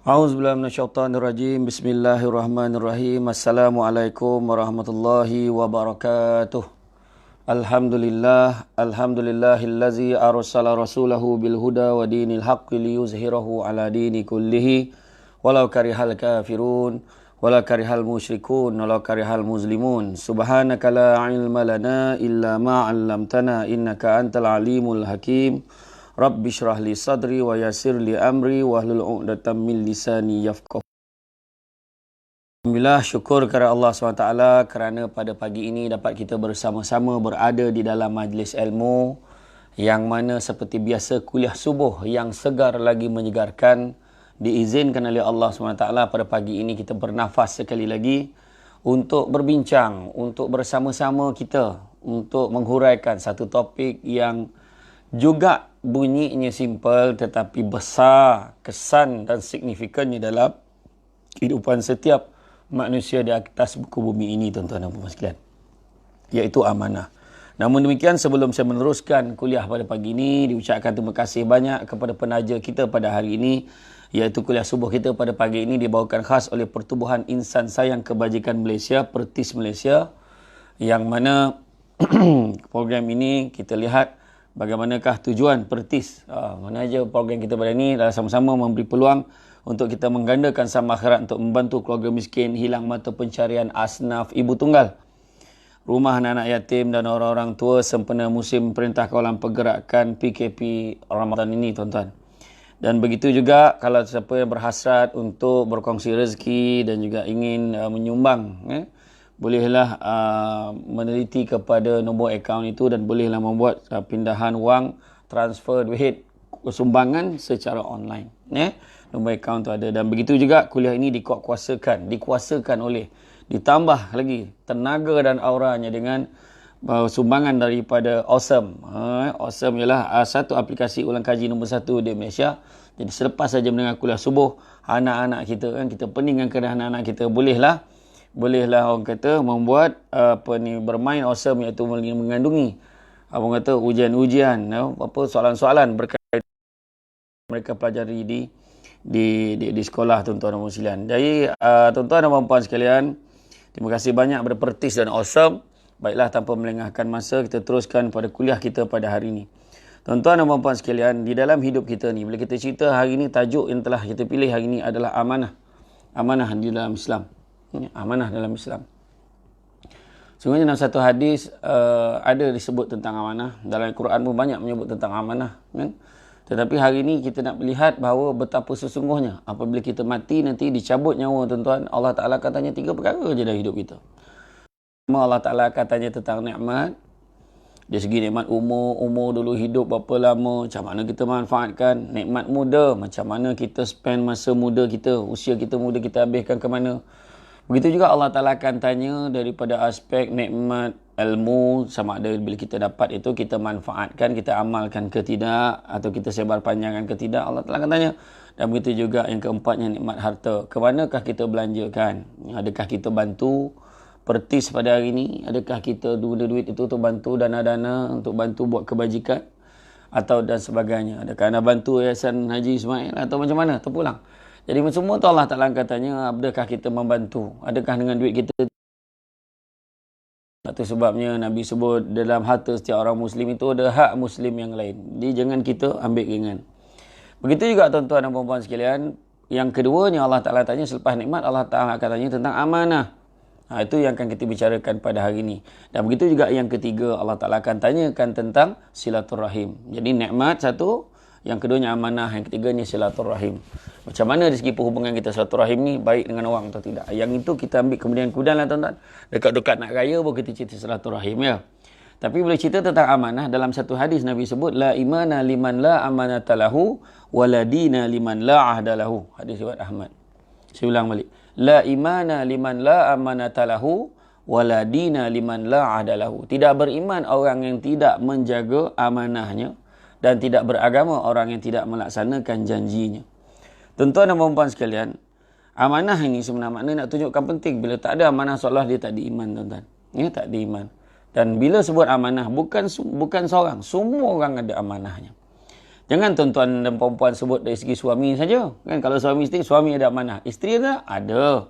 A'udzubillahi minasyaitonirrajim. Bismillahirrahmanirrahim. Assalamualaikum warahmatullahi wabarakatuh. Alhamdulillahillazi arsala rasulahu bil huda wa dinil haqqi liyuzhirahu ala dini kullihi walau karihal kafirun walau karihal musyrikun walau karihal muslimun. Subhanaka la ilma lana illa ma 'allamtana innaka antal alimul hakim. Rabbi syrah li sadri wa yassir li amri wahlul 'uqdatam min lisani yafqahu. Alhamdulillah, syukur kepada Allah SWT kerana pada pagi ini dapat kita bersama-sama berada di dalam majlis ilmu yang mana seperti biasa kuliah subuh yang segar lagi menyegarkan. Diizinkan oleh Allah SWT pada pagi ini kita bernafas sekali lagi untuk berbincang, untuk bersama-sama kita untuk menghuraikan satu topik yang juga bunyinya simple tetapi besar kesan dan signifikannya dalam kehidupan setiap manusia di atas buku bumi ini, tuan-tuan dan puan sekalian, iaitu amanah. Namun demikian, sebelum saya meneruskan kuliah pada pagi ini, diucapkan terima kasih banyak kepada penaja kita pada hari ini, iaitu kuliah subuh kita pada pagi ini dibawakan khas oleh Pertubuhan Insan Sayang Kebajikan Malaysia, Pertis Malaysia, yang mana program ini kita lihat bagaimanakah tujuan Pertis. Mana aja program kita pada ini adalah sama-sama memberi peluang untuk kita menggandakan sama akhirat untuk membantu keluarga miskin, hilang mata pencarian asnaf ibu tunggal, rumah anak-anak yatim dan orang-orang tua sempena musim Perintah Kawalan Pergerakan PKP Ramadan ini, tuan-tuan. Dan begitu juga kalau siapa yang berhasrat untuk berkongsi rezeki dan juga ingin menyumbang, bolehlah meneliti kepada nombor akaun itu dan bolehlah membuat pindahan wang, transfer duit, sumbangan secara online. Nombor akaun tu ada. Dan begitu juga kuliah ini dikuasakan oleh, ditambah lagi tenaga dan auranya dengan sumbangan daripada Awesome. Awesome ialah satu aplikasi ulang kaji nombor 1 di Malaysia. Jadi selepas saja mendengar kuliah subuh, anak-anak kita kita peningkan kepada anak-anak kita, bolehlah orang kata membuat bermain Awesome, iaitu mengandungi abang kata ujian-ujian, soalan-soalan berkaitan mereka pelajari di sekolah, tuan-tuan dan puan sekalian. Jadi tuan-tuan dan puan sekalian, terima kasih banyak kepada Pertis dan Awesome. Baiklah, tanpa melengahkan masa, kita teruskan pada kuliah kita pada hari ini. Tuan-tuan dan puan sekalian, di dalam hidup kita ni, bila kita cerita hari ini, tajuk yang telah kita pilih hari ini adalah amanah. Amanah di dalam Islam. Amanah dalam Islam. Sebenarnya dalam satu hadis ada disebut tentang amanah. Dalam Al-Quran pun banyak menyebut tentang amanah, kan? Tetapi hari ini kita nak melihat bahawa betapa sesungguhnya apabila kita mati nanti dicabut nyawa, tuan-tuan, Allah Ta'ala akan tanya 3 perkara je dalam hidup kita. Allah Ta'ala akan tanya tentang nikmat. Dari segi nikmat umur dulu hidup berapa lama, macam mana kita manfaatkan. Nikmat muda, macam mana kita spend masa muda kita, usia kita muda kita habiskan ke mana. Begitu juga Allah Ta'ala akan tanya daripada aspek nikmat ilmu, sama ada bila kita dapat itu kita manfaatkan, kita amalkan ke tidak, atau kita sebar panjangkan ke tidak, Allah Ta'ala akan tanya. Dan begitu juga yang keempatnya nikmat harta, ke manakah kita belanjakan, adakah kita bantu Pertis pada hari ini, adakah kita guna duit itu untuk bantu dana-dana, untuk bantu buat kebajikan atau dan sebagainya, adakah anda bantu Yayasan Haji Ismail atau macam mana, terpulang. Jadi semua tu Allah Ta'ala akan tanya, adakah kita membantu, adakah dengan duit kita. Itu sebabnya Nabi sebut dalam harta setiap orang Muslim itu ada hak Muslim yang lain. Jadi jangan kita ambil ringan. Begitu juga tuan-tuan dan puan-puan sekalian, yang keduanya Allah Ta'ala tanya selepas nikmat, Allah Ta'ala akan tanya tentang amanah. Itu yang akan kita bicarakan pada hari ini. Dan begitu juga yang ketiga, Allah Ta'ala akan tanyakan tentang silaturahim. Jadi nikmat satu, yang keduanya amanah, yang ketiganya silaturahim. Macam mana dari segi perhubungan kita silaturahim ni, baik dengan orang atau tidak. Yang itu kita ambil kemudian lah, tuan-tuan. Dekat-dekat nak raya pun kita cerita silaturahim, ya. Tapi bila cerita tentang amanah, dalam satu hadis Nabi sebut, la imana liman la amanata lahu, wa la dina liman la ahda lahu. Hadis riwayat Ahmad. Saya ulang balik. La imana liman la amanata lahu, wa la dina liman la ahda lahu. Tidak beriman orang yang tidak menjaga amanahnya, dan tidak beragama orang yang tidak melaksanakan janjinya. Tuan-tuan dan puan-puan sekalian, amanah ini sebenarnya makna nak tunjukkan penting. Bila tak ada amanah, seolah dia tak diiman, tuan-tuan. Tak diiman. Dan bila sebut amanah, bukan seorang, semua orang ada amanahnya. Jangan tuan-tuan dan puan-puan sebut dari segi suami saja. Kan kalau suami isteri, suami ada amanah. Isteri ada.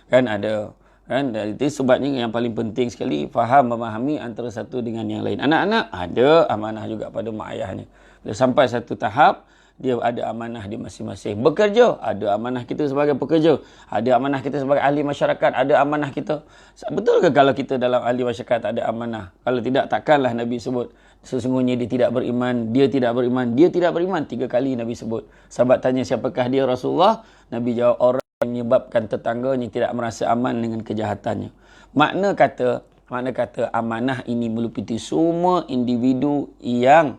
Kan ada. Kan itu sebabnya yang paling penting sekali faham memahami antara satu dengan yang lain. Anak-anak ada amanah juga pada mak ayahnya. Bila sampai satu tahap dia ada amanah di masing-masing. Bekerja, ada amanah kita sebagai pekerja. Ada amanah kita sebagai ahli masyarakat, ada amanah kita. Betul ke kalau kita dalam ahli masyarakat ada amanah? Kalau tidak, takkanlah Nabi sebut sesungguhnya dia tidak beriman, dia tidak beriman, dia tidak beriman. 3 kali Nabi sebut. Sahabat tanya siapakah dia Rasulullah? Nabi jawab orang yang menyebabkan tetangganya tidak merasa aman dengan kejahatannya. Makna kata amanah ini meliputi semua individu yang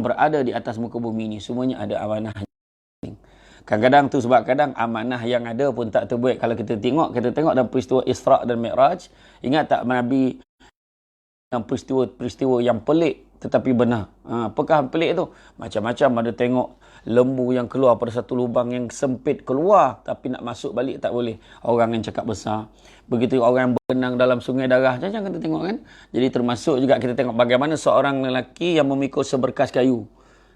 berada di atas muka bumi ini. Semuanya ada amanah. Kadang-kadang tu sebab kadang amanah yang ada pun tak terbuat. Kalau kita tengok dalam peristiwa Isra' dan Mi'raj, ingat tak Nabi yang peristiwa yang pelik tetapi benar. Apakah pelik tu? Macam-macam ada tengok lembu yang keluar pada satu lubang yang sempit keluar tapi nak masuk balik tak boleh. Orang yang cakap besar. Begitu orang yang berenang dalam sungai darah. Jangan kita tengok kan. Jadi termasuk juga kita tengok bagaimana seorang lelaki yang memikul seberkas kayu.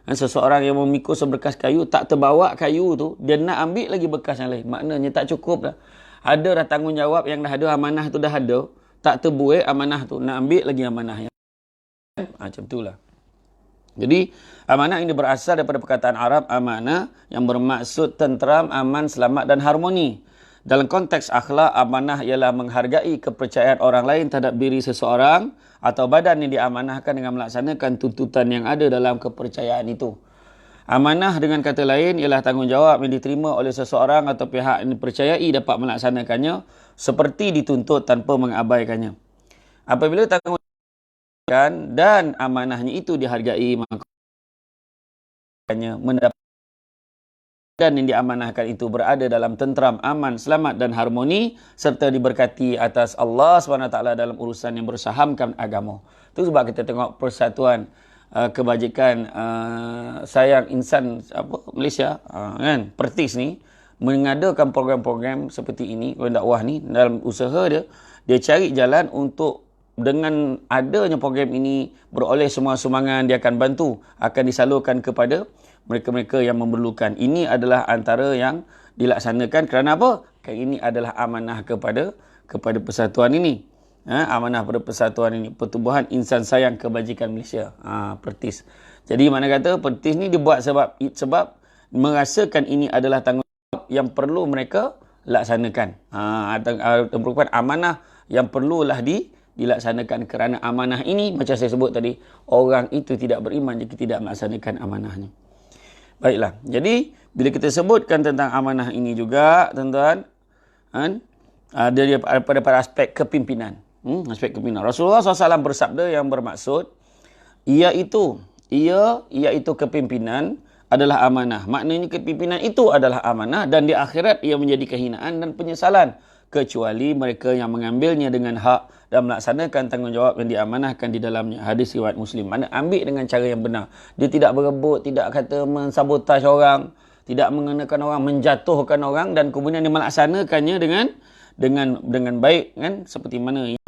Seseorang yang memikul seberkas kayu tak terbawa kayu tu, dia nak ambil lagi bekas yang lain. Maknanya tak cukup dah. Ada dah tanggungjawab yang dah ada, amanah tu dah ada. Tak terbuai amanah tu, nak ambil lagi amanah yang macam itulah. Jadi amanah ini berasal daripada perkataan Arab amanah yang bermaksud tenteram, aman, selamat dan harmoni. Dalam konteks akhlak, amanah ialah menghargai kepercayaan orang lain terhadap diri seseorang atau badan yang diamanahkan dengan melaksanakan tuntutan yang ada dalam kepercayaan itu. Amanah dengan kata lain ialah tanggungjawab yang diterima oleh seseorang atau pihak yang dipercayai dapat melaksanakannya seperti dituntut tanpa mengabaikannya. Apabila tanggungjawab dan amanahnya itu dihargai, maka mendapat dan yang diamanahkan itu berada dalam tenteram, aman, selamat dan harmoni serta diberkati atas Allah SWT dalam urusan yang bersahamkan agama. Itu sebab kita tengok persatuan kebajikan sayang insan Malaysia kan, Pertis ni mengadakan program-program seperti ini, dakwah ni dalam usaha dia cari jalan untuk dengan adanya program ini beroleh semua sumbangan dia akan bantu, akan disalurkan kepada mereka-mereka yang memerlukan. Ini adalah antara yang dilaksanakan kerana apa? Kerana ini adalah amanah kepada persatuan ini. Amanah pada persatuan ini, Pertubuhan Insan Sayang Kebajikan Malaysia, Pertis. Jadi mana kata Pertis ni dibuat sebab merasakan ini adalah tanggungjawab yang perlu mereka laksanakan. Merupakan amanah yang perlulah dilaksanakan kerana amanah ini macam saya sebut tadi, orang itu tidak beriman jika tidak melaksanakan amanahnya. Baiklah, jadi bila kita sebutkan tentang amanah ini juga tuan-tuan, pada aspek kepimpinan. Aspek kepimpinan. Rasulullah SAW bersabda yang bermaksud iaitu kepimpinan adalah amanah. Maknanya kepimpinan itu adalah amanah dan di akhirat ia menjadi kehinaan dan penyesalan kecuali mereka yang mengambilnya dengan hak dan melaksanakan tanggungjawab yang diamanahkan di dalamnya. Hadis riwayat Muslim. Mana ambil dengan cara yang benar. Dia tidak berebut, tidak kata mensabotaj orang, tidak mengenakan orang, menjatuhkan orang dan kemudian dia melaksanakannya dengan baik kan, seperti mana yang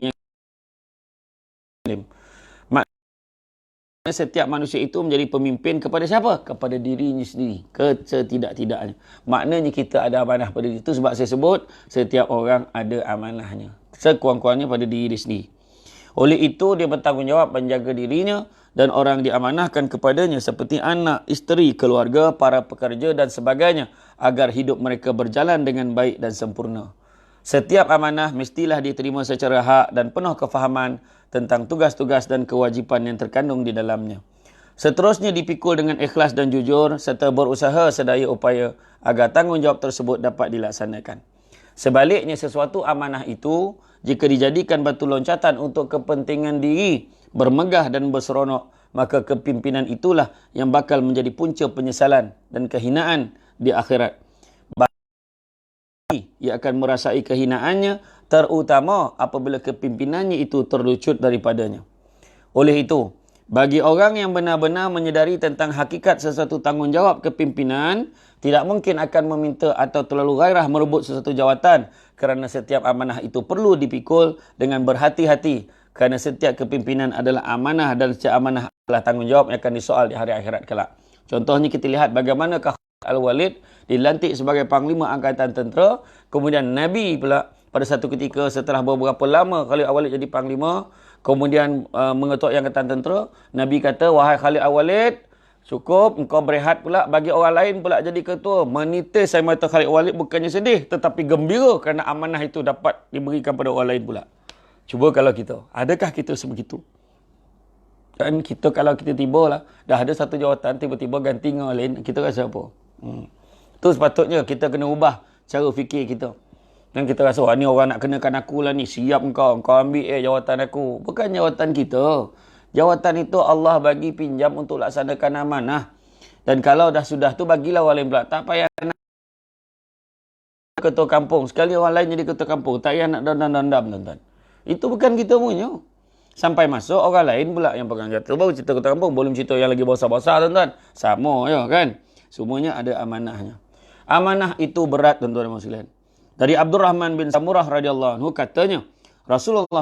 setiap manusia itu menjadi pemimpin kepada siapa? Kepada dirinya sendiri. Setidak-tidaknya. Maknanya kita ada amanah pada diri itu. Sebab saya sebut, setiap orang ada amanahnya. Sekurang-kurangnya pada diri dia sendiri. Oleh itu, dia bertanggungjawab menjaga dirinya dan orang diamanahkan kepadanya seperti anak, isteri, keluarga, para pekerja dan sebagainya agar hidup mereka berjalan dengan baik dan sempurna. Setiap amanah mestilah diterima secara hak dan penuh kefahaman tentang tugas-tugas dan kewajipan yang terkandung di dalamnya. Seterusnya dipikul dengan ikhlas dan jujur serta berusaha sedaya upaya agar tanggungjawab tersebut dapat dilaksanakan. Sebaliknya sesuatu amanah itu jika dijadikan batu loncatan untuk kepentingan diri, bermegah dan berseronok, maka kepimpinan itulah yang bakal menjadi punca penyesalan dan kehinaan di akhirat. Ia akan merasai kehinaannya terutama apabila kepimpinannya itu terlucut daripadanya. Oleh itu, bagi orang yang benar-benar menyedari tentang hakikat sesuatu tanggungjawab kepimpinan, tidak mungkin akan meminta atau terlalu gairah merebut sesuatu jawatan kerana setiap amanah itu perlu dipikul dengan berhati-hati kerana setiap kepimpinan adalah amanah dan setiap amanah adalah tanggungjawab yang akan disoal di hari akhirat kelak. Contohnya kita lihat bagaimanakah Al-Walid dilantik sebagai Panglima Angkatan Tentera. Kemudian Nabi pula pada satu ketika setelah beberapa lama Khalid Al-Walid jadi Panglima, kemudian mengetuai Angkatan Tentera, Nabi kata, wahai Khalid Al-Walid, cukup engkau berehat pula, bagi orang lain pula jadi ketua. Menitis air mata Khalid Al-Walid bukannya sedih, tetapi gembira kerana amanah itu dapat diberikan pada orang lain pula. Cuba kalau kita, adakah kita sebegitu? Dan kita kalau kita tiba lah, dah ada satu jawatan, tiba-tiba ganti dengan orang lain, kita rasa apa? Itu sepatutnya kita kena ubah cara fikir kita. Dan kita rasa, ni orang nak kenakan aku lah ni, siap kau ambil jawatan aku. Bukan jawatan kita. Jawatan itu Allah bagi pinjam untuk laksanakan amanah. Dan kalau dah sudah tu, bagilah orang lain pula. Tak payah nak ketua kampung. Sekali orang lain jadi ketua kampung, tak payah nak dendam, tuan-tuan. Itu bukan kita punya. Sampai masuk orang lain pula yang pegang jatuh. Baru cerita ketua kampung, belum cerita yang lagi besar-besar, tuan-tuan. Sama je kan. Semuanya ada amanahnya. Amanah itu berat, tuan-tuan dan sekalian. Dari Abdurrahman bin Samurah radhiyallahu anhu katanya, Rasulullah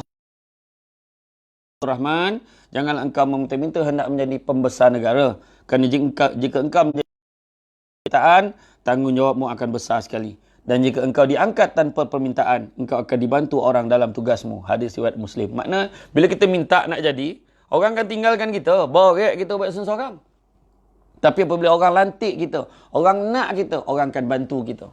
Rahman, janganlah engkau meminta-minta hendak menjadi pembesar negara. Kerana jika engkau menjadi permintaan, tanggungjawabmu akan besar sekali. Dan jika engkau diangkat tanpa permintaan, engkau akan dibantu orang dalam tugasmu. Hadis riwayat Muslim. Makna bila kita minta nak jadi, orang akan tinggalkan kita, borek kita buat seorang. Tapi apabila orang lantik kita, orang nak kita, orang akan bantu kita.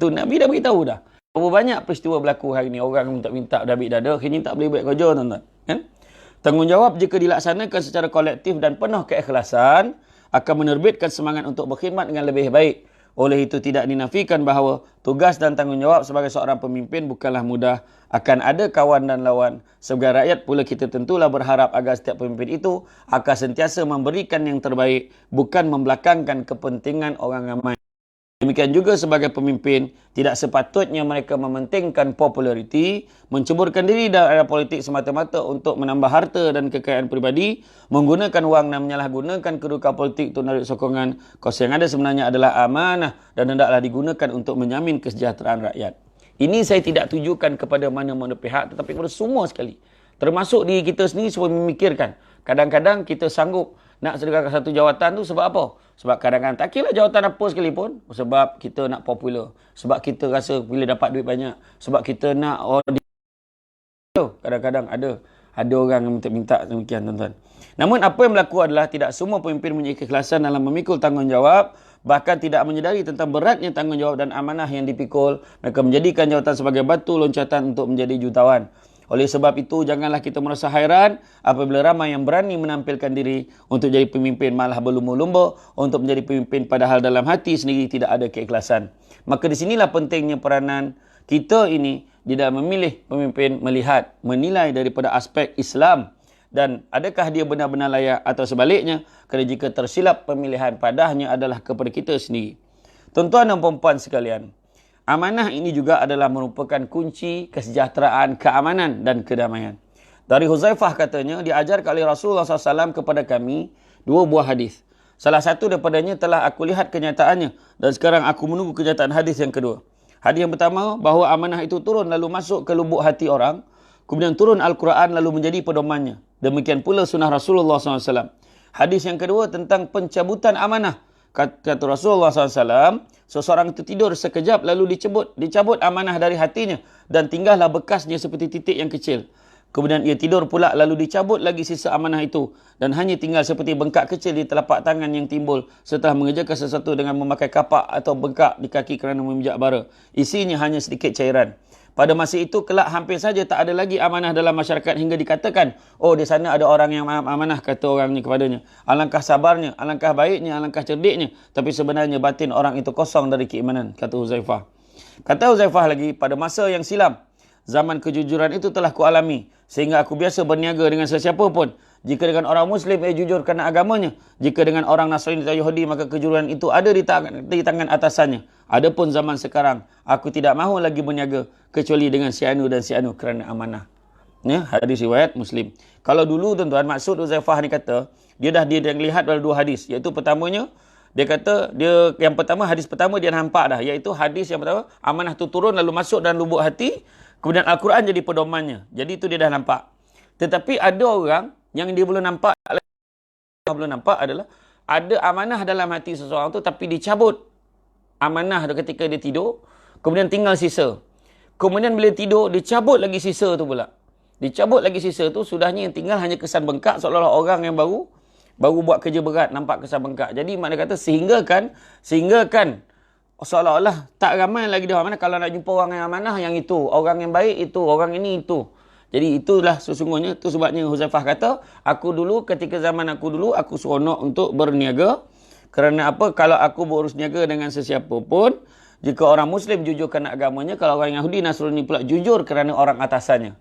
Tu Nabi dah beritahu dah. Berapa banyak peristiwa berlaku hari ni, orang minta-minta dah ambil dada, akhirnya tak boleh buat kerja, tuan-tuan. Kan? Tanggungjawab jika dilaksanakan secara kolektif dan penuh keikhlasan, akan menerbitkan semangat untuk berkhidmat dengan lebih baik. Oleh itu tidak dinafikan bahawa tugas dan tanggungjawab sebagai seorang pemimpin bukanlah mudah. Akan ada kawan dan lawan. Sebagai rakyat pula kita tentulah berharap agar setiap pemimpin itu akan sentiasa memberikan yang terbaik, bukan membelakangkan kepentingan orang ramai. Demikian juga sebagai pemimpin, tidak sepatutnya mereka mementingkan populariti, menceburkan diri dalam area politik semata-mata untuk menambah harta dan kekayaan pribadi, menggunakan wang dan menyalahgunakan kedudukan politik untuk menarik sokongan. Kos yang ada sebenarnya adalah amanah dan hendaklah digunakan untuk menjamin kesejahteraan rakyat. Ini saya tidak tujukan kepada mana-mana pihak, tetapi kepada semua sekali. Termasuk diri kita sendiri supaya memikirkan. Kadang-kadang kita sanggup nak sedekahkan satu jawatan tu sebab apa? Sebab kadang-kadang tak kira jawatan apa sekalipun. Sebab kita nak popular. Sebab kita rasa bila dapat duit banyak. Sebab kita nak orang. Kadang-kadang ada orang yang minta demikian, tuan-tuan. Namun apa yang berlaku adalah tidak semua pemimpin mempunyai keikhlasan dalam memikul tanggungjawab. Bahkan tidak menyedari tentang beratnya tanggungjawab dan amanah yang dipikul. Mereka menjadikan jawatan sebagai batu loncatan untuk menjadi jutawan. Oleh sebab itu, janganlah kita merasa hairan apabila ramai yang berani menampilkan diri untuk jadi pemimpin malah berlumba-lumba untuk menjadi pemimpin padahal dalam hati sendiri tidak ada keikhlasan. Maka di sinilah pentingnya peranan kita ini di dalam memilih pemimpin, melihat, menilai daripada aspek Islam dan adakah dia benar-benar layak atau sebaliknya, kerana jika tersilap pemilihan padahnya adalah kepada kita sendiri. Tuan-tuan dan puan-puan sekalian, amanah ini juga adalah merupakan kunci kesejahteraan, keamanan dan kedamaian. Dari Huzaifah katanya, diajarkan oleh Rasulullah SAW kepada kami dua buah hadis. Salah satu daripadanya telah aku lihat kenyataannya dan sekarang aku menunggu kenyataan hadis yang kedua. Hadis yang pertama, bahawa amanah itu turun lalu masuk ke lubuk hati orang. Kemudian turun Al-Quran lalu menjadi pedomannya. Demikian pula sunnah Rasulullah SAW. Hadis yang kedua tentang pencabutan amanah. Kata Rasulullah SAW, seseorang itu tidur sekejap lalu dicabut amanah dari hatinya dan tinggallah bekasnya seperti titik yang kecil. Kemudian ia tidur pula lalu dicabut lagi sisa amanah itu dan hanya tinggal seperti bengkak kecil di telapak tangan yang timbul setelah mengerjakan sesuatu dengan memakai kapak atau bengkak di kaki kerana memijak bara. Isinya hanya sedikit cairan. Pada masa itu kelak hampir saja tak ada lagi amanah dalam masyarakat hingga dikatakan, oh di sana ada orang yang amanah, kata orang ni kepadanya. Alangkah sabarnya, alangkah baiknya, alangkah cerdiknya. Tapi sebenarnya batin orang itu kosong dari keimanan, kata Huzaifah. Kata Huzaifah lagi, pada masa yang silam, zaman kejujuran itu telah kualami. Sehingga aku biasa berniaga dengan sesiapa pun. Jika dengan orang Muslim, ia jujur kerana agamanya. Jika dengan orang Nasrani atau Yahudi, maka kejujuran itu ada di tangan atasannya. Adapun zaman sekarang, aku tidak mahu lagi berniaga kecuali dengan si anu dan si anu kerana amanah. Ya, hadis riwayat Muslim. Kalau dulu tuan-tuan, maksud Huzaifah ni kata, dia lihat dalam dua hadis. Iaitu pertamanya, dia kata, yang pertama, hadis pertama dia nampak dah. Iaitu hadis yang pertama, amanah tu turun lalu masuk dalam lubuk hati. Kemudian Al-Quran jadi pedomannya. Jadi itu dia dah nampak. Tetapi ada orang yang dia belum nampak adalah ada amanah dalam hati seseorang tu tapi dicabut amanah tu ketika dia tidur, kemudian tinggal sisa. Kemudian bila tidur, dicabut lagi sisa tu pula. Dicabut lagi sisa tu, sudahnya yang tinggal hanya kesan bengkak, seolah-olah orang yang baru buat kerja berat, nampak kesan bengkak. Jadi makna kata sehinggakan seolah-olah tak ramai lagi dia amanah. Kalau nak jumpa orang yang amanah, yang itu. Orang yang baik itu, orang ini itu. Jadi itulah sesungguhnya, itu sebabnya Huzaifah kata, ketika zaman aku dulu, aku seronok untuk berniaga. Kerana apa? Kalau aku berurus niaga dengan sesiapa pun, jika orang Muslim jujur kerana agamanya, kalau orang Yahudi, Nasrani pula jujur kerana orang atasannya.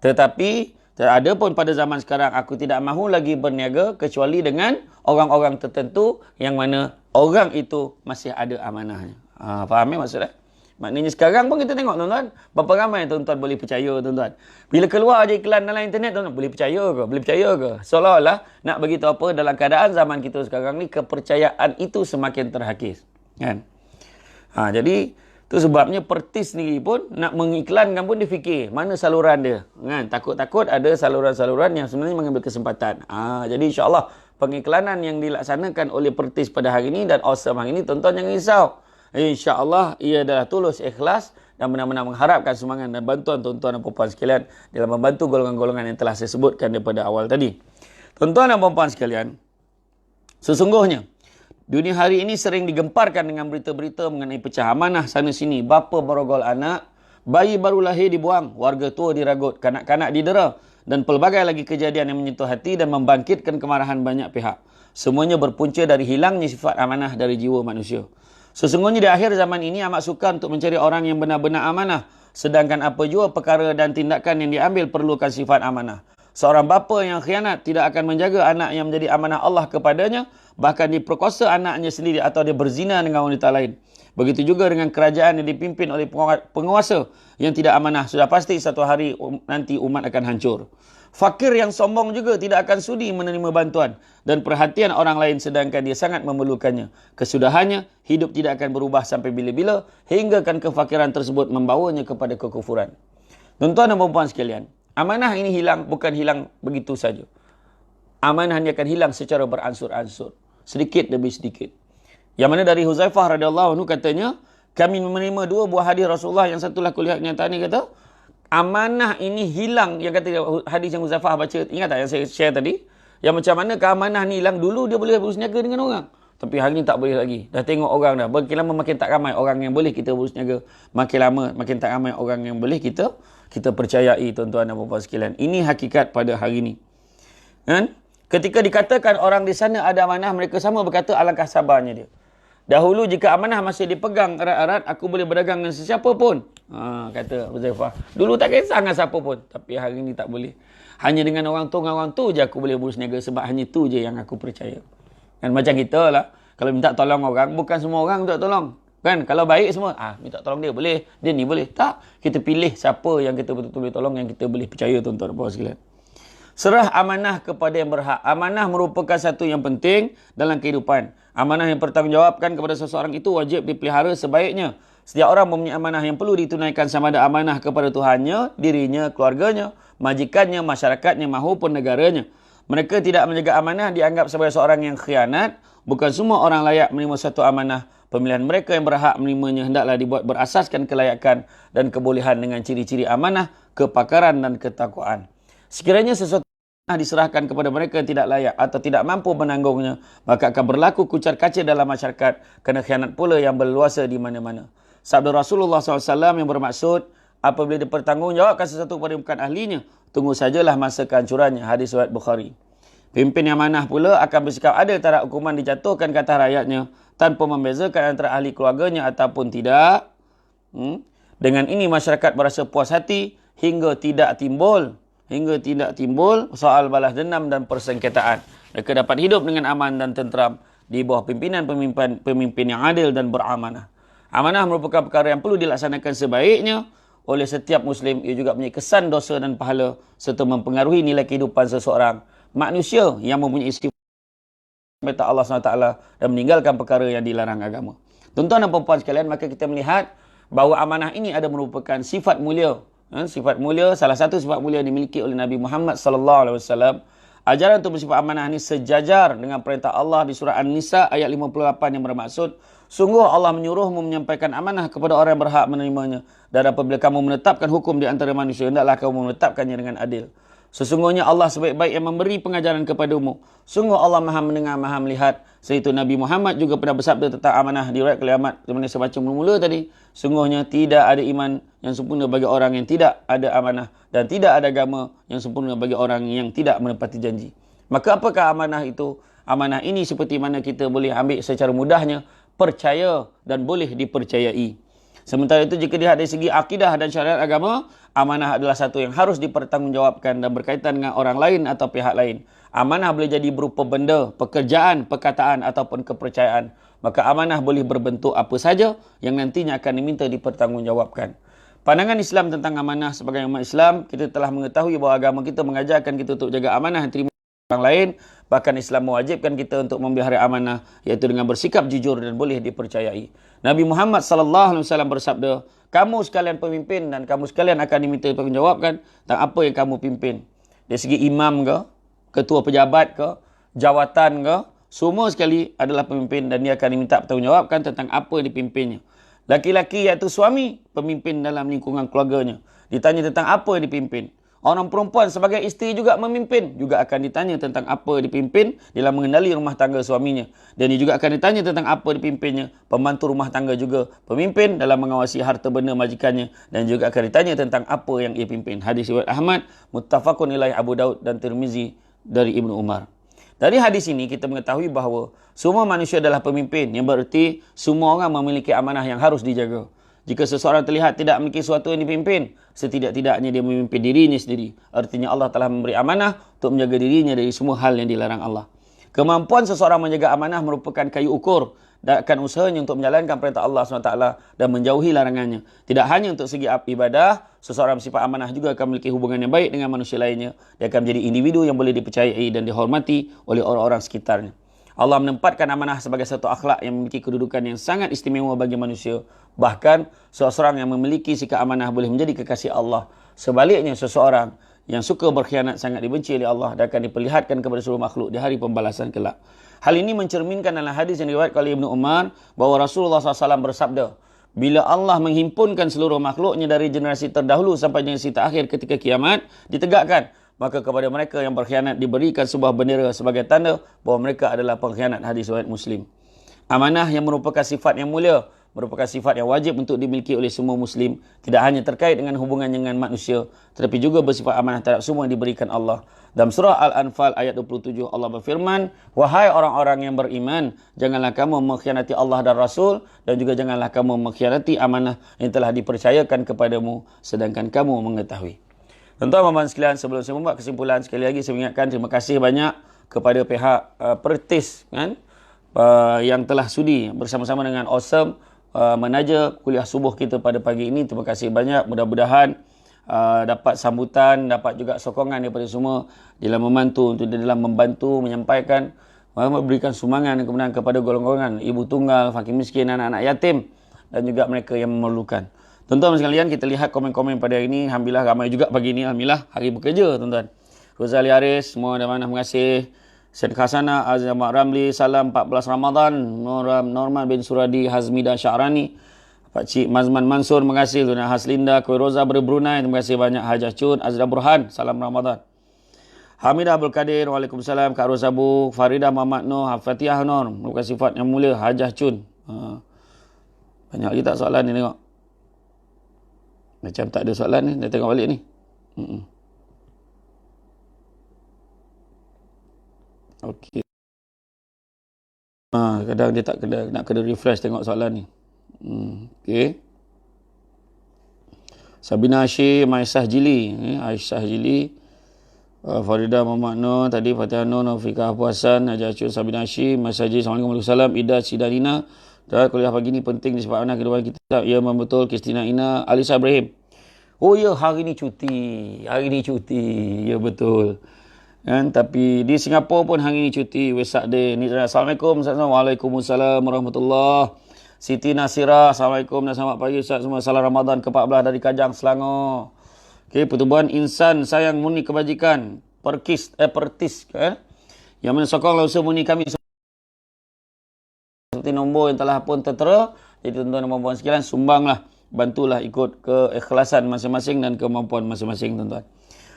Tetapi, ada pun pada zaman sekarang, aku tidak mahu lagi berniaga kecuali dengan orang-orang tertentu yang mana orang itu masih ada amanahnya. Faham ya maksudnya? Maknanya sekarang pun kita tengok tuan-tuan, berapa ramai tuan-tuan boleh percaya tuan-tuan. Bila keluar je iklan dalam internet tuan-tuan, boleh percaya ke? Boleh percaya ke? Seolah-olah nak beritahu apa dalam keadaan zaman kita sekarang ni, kepercayaan itu semakin terhakis. Kan? Jadi, itu sebabnya Pertis sendiri pun nak mengiklankan pun dia fikir mana saluran dia. Kan? Takut-takut ada saluran-saluran yang sebenarnya mengambil kesempatan. Jadi insyaAllah pengiklanan yang dilaksanakan oleh Pertis pada hari ini dan Awesome hari ini, tuan-tuan jangan risau. InsyaAllah ia adalah tulus, ikhlas dan benar-benar mengharapkan sumbangan dan bantuan tuan-tuan dan puan sekalian dalam membantu golongan-golongan yang telah saya sebutkan daripada awal tadi. Tuan-tuan dan puan sekalian, sesungguhnya dunia hari ini sering digemparkan dengan berita-berita mengenai pecah amanah sana sini, bapa merogol anak, bayi baru lahir dibuang, warga tua diragut, kanak-kanak didera dan pelbagai lagi kejadian yang menyentuh hati dan membangkitkan kemarahan banyak pihak. Semuanya berpunca dari hilangnya sifat amanah dari jiwa manusia. Sesungguhnya di akhir zaman ini amat sukar untuk mencari orang yang benar-benar amanah. Sedangkan apa jua perkara dan tindakan yang diambil perlukan sifat amanah. Seorang bapa yang khianat tidak akan menjaga anak yang menjadi amanah Allah kepadanya, bahkan diperkosa anaknya sendiri atau dia berzina dengan wanita lain. Begitu juga dengan kerajaan yang dipimpin oleh penguasa yang tidak amanah. Sudah pasti satu hari nanti umat akan hancur. Fakir yang sombong juga tidak akan sudi menerima bantuan dan perhatian orang lain sedangkan dia sangat memerlukannya. Kesudahannya, hidup tidak akan berubah sampai bila-bila hinggakan kefakiran tersebut membawanya kepada kekufuran. Tuan-tuan dan puan sekalian, amanah ini hilang bukan hilang begitu saja. Amanah ini akan hilang secara beransur-ansur, sedikit demi sedikit. Yang mana dari Huzaifah radhiyallahu anhu katanya, kami menerima 2 buah hadis Rasulullah, yang satulah kuliah kenyataan ni kata, amanah ini hilang, yang kata hadis yang Huzaifah baca, ingat tak yang saya share tadi? Yang macam mana keamanah ni hilang, dulu dia boleh berniaga dengan orang. Tapi hari ni tak boleh lagi. Dah tengok orang dah. Makin lama makin tak ramai orang yang boleh kita berniaga. Makin lama makin tak ramai orang yang boleh kita percayai, tuan-tuan dan puan-puan sekalian. Ini hakikat pada hari ini. Kan? Ketika dikatakan orang di sana ada amanah, mereka sama berkata alangkah sabarnya dia. Dahulu jika amanah masih dipegang erat-erat, aku boleh berdagang dengan sesiapa pun. Kata Huzaifah. Dulu tak kisah dengan siapa pun. Tapi hari ini tak boleh. Hanya dengan orang tu je aku boleh berniaga sebab hanya tu je yang aku percaya. Kan macam kita lah. Kalau minta tolong orang, bukan semua orang minta tolong. Kan kalau baik semua, minta tolong dia boleh. Dia ni boleh. Tak. Kita pilih siapa yang kita betul-betul boleh tolong, yang kita boleh percaya, tuan-tuan dan puan sekalian. Serah amanah kepada yang berhak. Amanah merupakan satu yang penting dalam kehidupan. Amanah yang bertanggungjawabkan kepada seseorang itu wajib dipelihara sebaiknya. Setiap orang mempunyai amanah yang perlu ditunaikan, sama ada amanah kepada Tuhannya, dirinya, keluarganya, majikannya, masyarakatnya maupun negaranya. Mereka tidak menjaga amanah dianggap sebagai seorang yang khianat. Bukan semua orang layak menerima satu amanah. Pemilihan mereka yang berhak menerimanya hendaklah dibuat berasaskan kelayakan dan kebolehan dengan ciri-ciri amanah, kepakaran dan ketakwaan. Sekiranya sesuatu diserahkan kepada mereka yang tidak layak atau tidak mampu menanggungnya, maka akan berlaku kucar kacir dalam masyarakat, kerana khianat pula yang berluasa di mana-mana. Sabda Rasulullah SAW yang bermaksud, apabila dipertanggungjawabkan sesuatu kepada bukan ahlinya, tunggu sajalah masa kehancurannya. Hadis riwayat Bukhari. Pimpin yang amanah pula akan bersikap adil terhadap hukuman dijatuhkan ke atas rakyatnya, tanpa membezakan antara ahli keluarganya ataupun tidak. Dengan ini masyarakat berasa puas hati hingga tidak timbul soal balas dendam dan persengketaan. Mereka dapat hidup dengan aman dan tenteram di bawah pimpinan pemimpin yang adil dan beramanah. Amanah merupakan perkara yang perlu dilaksanakan sebaiknya oleh setiap Muslim. Ia juga punya kesan dosa dan pahala serta mempengaruhi nilai kehidupan seseorang manusia yang mempunyai sifat Allah SWT dan meninggalkan perkara yang dilarang agama. Tuan-tuan dan puan-puan sekalian, maka kita melihat bahawa amanah ini ada merupakan sifat mulia. Sifat mulia, salah satu sifat mulia yang dimiliki oleh Nabi Muhammad SAW Ajaran untuk bersifat amanah ini sejajar dengan perintah Allah di surah An-Nisa ayat 58 yang bermaksud, sungguh Allah menyuruhmu menyampaikan amanah kepada orang yang berhak menerimanya. Dan apabila kamu menetapkan hukum di antara manusia, hendaklah kamu menetapkannya dengan adil. Sesungguhnya Allah sebaik-baik yang memberi pengajaran kepadamu. Sungguh Allah maha mendengar, maha melihat. Sehingga Nabi Muhammad juga pernah bersabda tentang amanah di riwayat Qiyamah. Seperti saya baca mula-mula tadi. Sungguhnya tidak ada iman yang sempurna bagi orang yang tidak ada amanah. Dan tidak ada agama yang sempurna bagi orang yang tidak menepati janji. Maka apakah amanah itu? Amanah ini seperti mana kita boleh ambil secara mudahnya. Percaya dan boleh dipercayai. Sementara itu jika dilihat dari segi akidah dan syariat agama, amanah adalah satu yang harus dipertanggungjawabkan dan berkaitan dengan orang lain atau pihak lain. Amanah boleh jadi berupa benda, pekerjaan, perkataan ataupun kepercayaan. Maka amanah boleh berbentuk apa saja yang nantinya akan diminta dipertanggungjawabkan. Pandangan Islam tentang amanah sebagai umat Islam, kita telah mengetahui bahawa agama kita mengajarkan kita untuk jaga amanah dan terima orang lain. Bahkan Islam mewajibkan kita untuk memelihara amanah, iaitu dengan bersikap jujur dan boleh dipercayai. Nabi Muhammad SAW bersabda, kamu sekalian pemimpin dan kamu sekalian akan diminta bertanggungjawabkan tentang apa yang kamu pimpin. Dari segi imam ke, ketua pejabat ke, jawatan ke, semua sekali adalah pemimpin dan dia akan diminta bertanggungjawabkan tentang apa yang dipimpinnya. Laki-laki iaitu suami, pemimpin dalam lingkungan keluarganya. Ditanya tentang apa yang dipimpin. Orang perempuan sebagai isteri juga memimpin. Juga akan ditanya tentang apa dipimpin dalam mengendali rumah tangga suaminya. Dan dia juga akan ditanya tentang apa dipimpinnya. Pembantu rumah tangga juga pemimpin dalam mengawasi harta benda majikannya. Dan juga akan ditanya tentang apa yang ia pimpin. Hadis riwayat Ahmad, muttafaqun ilaih Abu Daud dan Tirmizi dari Ibnu Umar. Dari hadis ini kita mengetahui bahawa semua manusia adalah pemimpin. Yang bererti semua orang memiliki amanah yang harus dijaga. Jika seseorang terlihat tidak memiliki sesuatu yang dipimpin, setidak-tidaknya dia memimpin dirinya sendiri. Artinya Allah telah memberi amanah untuk menjaga dirinya dari semua hal yang dilarang Allah. Kemampuan seseorang menjaga amanah merupakan kayu ukur dan akan usahanya untuk menjalankan perintah Allah SWT dan menjauhi larangannya. Tidak hanya untuk segi ibadah, seseorang bersifat amanah juga akan memiliki hubungan yang baik dengan manusia lainnya. Dia akan menjadi individu yang boleh dipercayai dan dihormati oleh orang-orang sekitarnya. Allah menempatkan amanah sebagai satu akhlak yang memiliki kedudukan yang sangat istimewa bagi manusia. Bahkan, seseorang yang memiliki sikap amanah boleh menjadi kekasih Allah. Sebaliknya, seseorang yang suka berkhianat sangat dibenci oleh Allah dan akan diperlihatkan kepada seluruh makhluk di hari pembalasan kelak. Hal ini mencerminkan dalam hadis yang diriwayatkan oleh Ibnu Umar bahawa Rasulullah SAW bersabda, bila Allah menghimpunkan seluruh makhluknya dari generasi terdahulu sampai generasi terakhir ketika kiamat ditegakkan, maka kepada mereka yang berkhianat diberikan sebuah bendera sebagai tanda bahawa mereka adalah pengkhianat. Hadis riwayat Muslim. Amanah yang merupakan sifat yang mulia, merupakan sifat yang wajib untuk dimiliki oleh semua Muslim. Tidak hanya terkait dengan hubungan dengan manusia, tetapi juga bersifat amanah terhadap semua yang diberikan Allah. Dalam surah Al-Anfal ayat 27 Allah berfirman, wahai orang-orang yang beriman, janganlah kamu mengkhianati Allah dan Rasul, dan juga janganlah kamu mengkhianati amanah yang telah dipercayakan kepadamu, sedangkan kamu mengetahui. Tuan-tuan sekalian, sebelum saya membuat kesimpulan, sekali lagi saya mengingatkan terima kasih banyak kepada pihak Pertis yang telah sudi bersama-sama dengan Awesome menaja kuliah subuh kita pada pagi ini. Terima kasih banyak. Mudah-mudahan dapat sambutan, dapat juga sokongan daripada semua dalam membantu menyampaikan, memberikan sumbangan dan kemudian kepada golongan ibu tunggal, fakir miskin, anak-anak yatim dan juga mereka yang memerlukan. Tuan-tuan sekalian, kita lihat komen-komen pada hari ini. Alhamdulillah ramai juga pagi ini. Alhamdulillah hari bekerja tuan-tuan. Rozali Haris, semua dan mana, terima kasih. Syed Khasana, Azamat Ramli, salam 14 Ramadan. Norman bin Suradi, Hazmida Syarani. Pak Cik Mazman Mansur, terima kasih. Tuan Haslinda, Kuih Roza dari Brunei, terima kasih banyak. Hajah Cun, Azra Burhan, salam Ramadan. Hamidah Abdul Qadir, Waalaikumsalam. Kak Rozabu, Faridah Muhammad Noh, Fatihah Nur, merupakan sifat yang mulia. Hajah Cun. Banyak lagi tak soalan ni tengok. Macam tak ada soalan ni. Dah tengok balik ni. Okey. Kadang dia tak nak kena refresh tengok soalan ni. Okey. Sabina Hashim, Aisyah Jili. Aisyah Jili. Farida Muhammad Nur. Tadi Fatihah Nur, Fikah Abu Hasan, Haji Acun, Sabina Hashim, Aisyah Jili. Assalamualaikum warahmatullahi wabarakatuh. Ida Sidarina. Dan kuliah pagi ni penting disebabkan kehidupan kita. Ya, memang betul. Kristina Ina. Alisa Ibrahim. Oh ya, hari ni cuti. Hari ni cuti. Ya, betul. Kan? Tapi di Singapura pun hari ni cuti. Wesak Day. Assalamualaikum. Waalaikumsalam warahmatullahi. Siti Nasira. Assalamualaikum dan selamat pagi Ustaz semua. Salam Ramadan ke-14 dari Kajang, Selangor. Okey, pertubuhan insan sayang murni kebajikan. Pertis yang mensokonglah usaha murni kami seperti nombor yang telah pun tertera. Jadi tuan-tuan dan puan-puan sekalian, sumbanglah, bantulah ikut keikhlasan masing-masing dan kemampuan masing-masing tuan-tuan.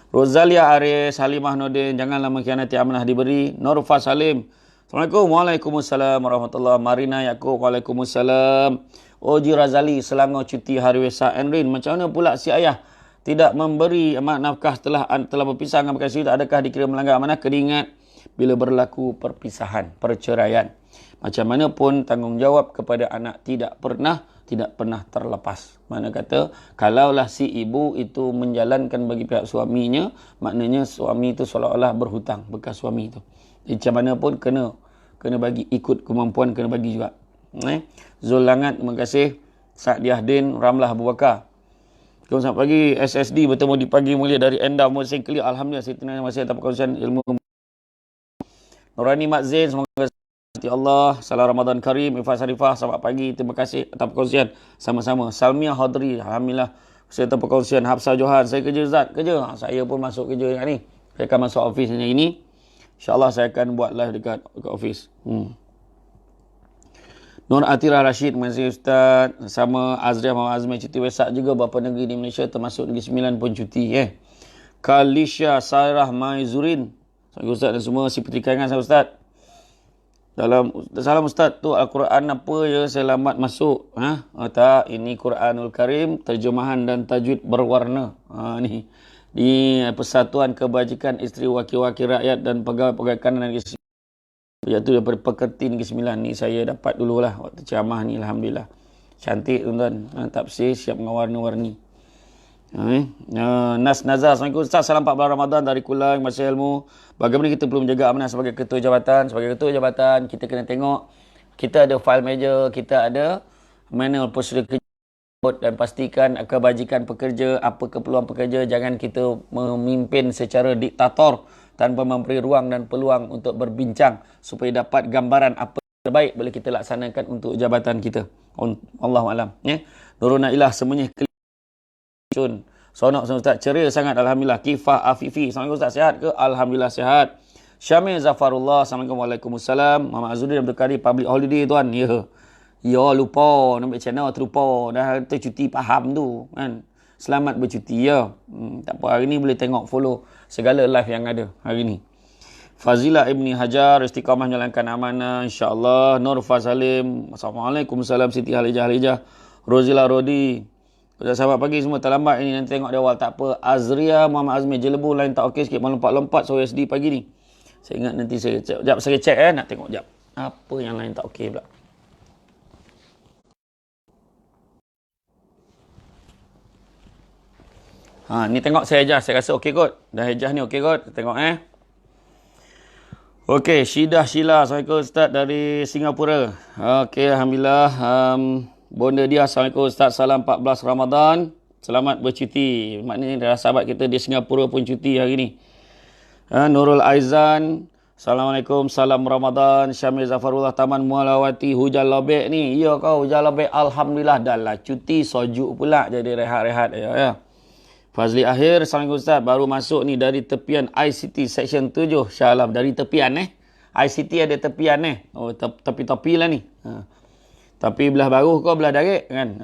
Rozalia Aris, Halimah Nordin, janganlah mengkhianati amanah diberi. Norfa Salim, Assalamualaikum. Waalaikumsalam warahmatullahi. Marina Yaakob, Waalaikumsalam. Oji Razali, Selangor cuti hari Wesak. Enrin, macam mana pula si ayah tidak memberi amat nafkah telah berpisah dengan bekas isteri? Adakah dikira melanggar amanah? Keringat bila berlaku perceraian. Macam mana pun tanggungjawab kepada anak tidak pernah terlepas. Mana kata, kalaulah si ibu itu menjalankan bagi pihak suaminya, maknanya suami itu seolah-olah berhutang bekas suami itu. Jadi macam mana pun kena bagi, ikut kemampuan kena bagi juga. Zul Langat, terima kasih. Sa'diyahdin, Ramlah Abu Bakar. Selamat pagi SSD, bertemu di pagi mulia dari Endau Musim Keli. Alhamdulillah, saya tenang masih atas perkongsian ilmu. Nurani Mak Zain, semoga Allah, salam Ramadan Karim. Ifah Sarifah, selamat pagi, terima kasih atas perkongsian sama-sama. Salmiah Hadri, Alhamdulillah, saya atas perkongsian. Hafsah Johan, saya kerja Zat, kerja. Saya pun masuk kerja yang ni. Saya akan masuk office hari ini. InsyaAllah saya akan buat live dekat office. Nur Atira Rashid, terima kasih Ustaz. Sama Azriah Muhammad Azmi, cuti Wesak juga. Beberapa negeri di Malaysia termasuk Negeri Sembilan pun cuti. Kalisha Sairah Maizurin, Assalamualaikum Ustaz dan semua. Si Putri Kaingan saya Ustaz. Salam Ustaz, tu Al-Quran apa je saya lambat masuk? Tak, ini Quranul Karim, terjemahan dan tajwid berwarna. Ni di Persatuan Kebajikan Isteri Wakil-Wakil Rakyat dan Pegawai-Pegawai Kanan Negeri Sembilan. Iaitu daripada Pekerti Negeri Sembilan ni saya dapat dululah waktu ceramah ni. Alhamdulillah. Cantik tuan-tuan. Tafsir siap dengan warna-warni. Nas Nazar, Assalamualaikum Ustaz. Salam 14 Ramadan dari Kulang, Masya Ilmu. Bagaimana kita perlu menjaga amanah sebagai ketua jabatan? Sebagai ketua jabatan, kita kena tengok. Kita ada file meja, kita ada manual prosedur kerja dan pastikan kebajikan pekerja, apa keperluan pekerja. Jangan kita memimpin secara diktator tanpa memberi ruang dan peluang untuk berbincang supaya dapat gambaran apa terbaik boleh kita laksanakan untuk jabatan kita. Allahualam. Nurul Nailah, semuanya Cun. Sonok Ustaz, ceria sangat Alhamdulillah. Kifah Afifi, Assalamualaikum Ustaz, sihat ke? Alhamdulillah sihat. Syamil Zafarullah, Assalamualaikum. Waalaikumsalam. Muhammad Azudin Abdul Kadir, public holiday tuan. Ya lupa, nampak channel terlupa. Dah tercuti faham tu kan. Selamat bercuti ya. Tak apa, hari ni boleh tengok, follow segala live yang ada hari ni. Fazila Ibni Hajar, istiqamah menjalankan amanah insya-Allah. Nur Fazalim, Assalamualaikum. Salam Siti Halijah. Rozila Rodi, sahabat pagi semua, terlambat ini nanti tengok di awal, tak apa. Azria Muhammad Azmi, Jelebu lain tak okey sikit, melompat-lompat so SD pagi ni. Saya ingat nanti saya sekejap saya check nak tengok jap. Apa yang lain tak okey pula. Ni tengok saya adjust, saya rasa okey kot. Dah adjust ni okey kot. Tengok Okey, Syidah Sheila, Assalamualaikum Ustaz dari Singapura. Okey, Alhamdulillah. Bonda dia, Assalamualaikum Ustaz, salam 14 Ramadan. Selamat bercuti. Maknanya sahabat kita di Singapura pun cuti hari ni. Nurul Aizan, Assalamualaikum, salam Ramadan. Syamil Zafarullah, Taman Mualawati, hujan lobek ni. Ya kau, hujan lobek. Alhamdulillah, dah lah cuti, sojuk pula. Jadi rehat-rehat. Ya. Fazli Akhir, Assalamualaikum Ustaz, baru masuk ni dari tepian ICT Section 7. Syalam, dari tepian ICT ada tepian Oh, tepi-tepi lah ni. Tapi belah baru kau belah darat kan.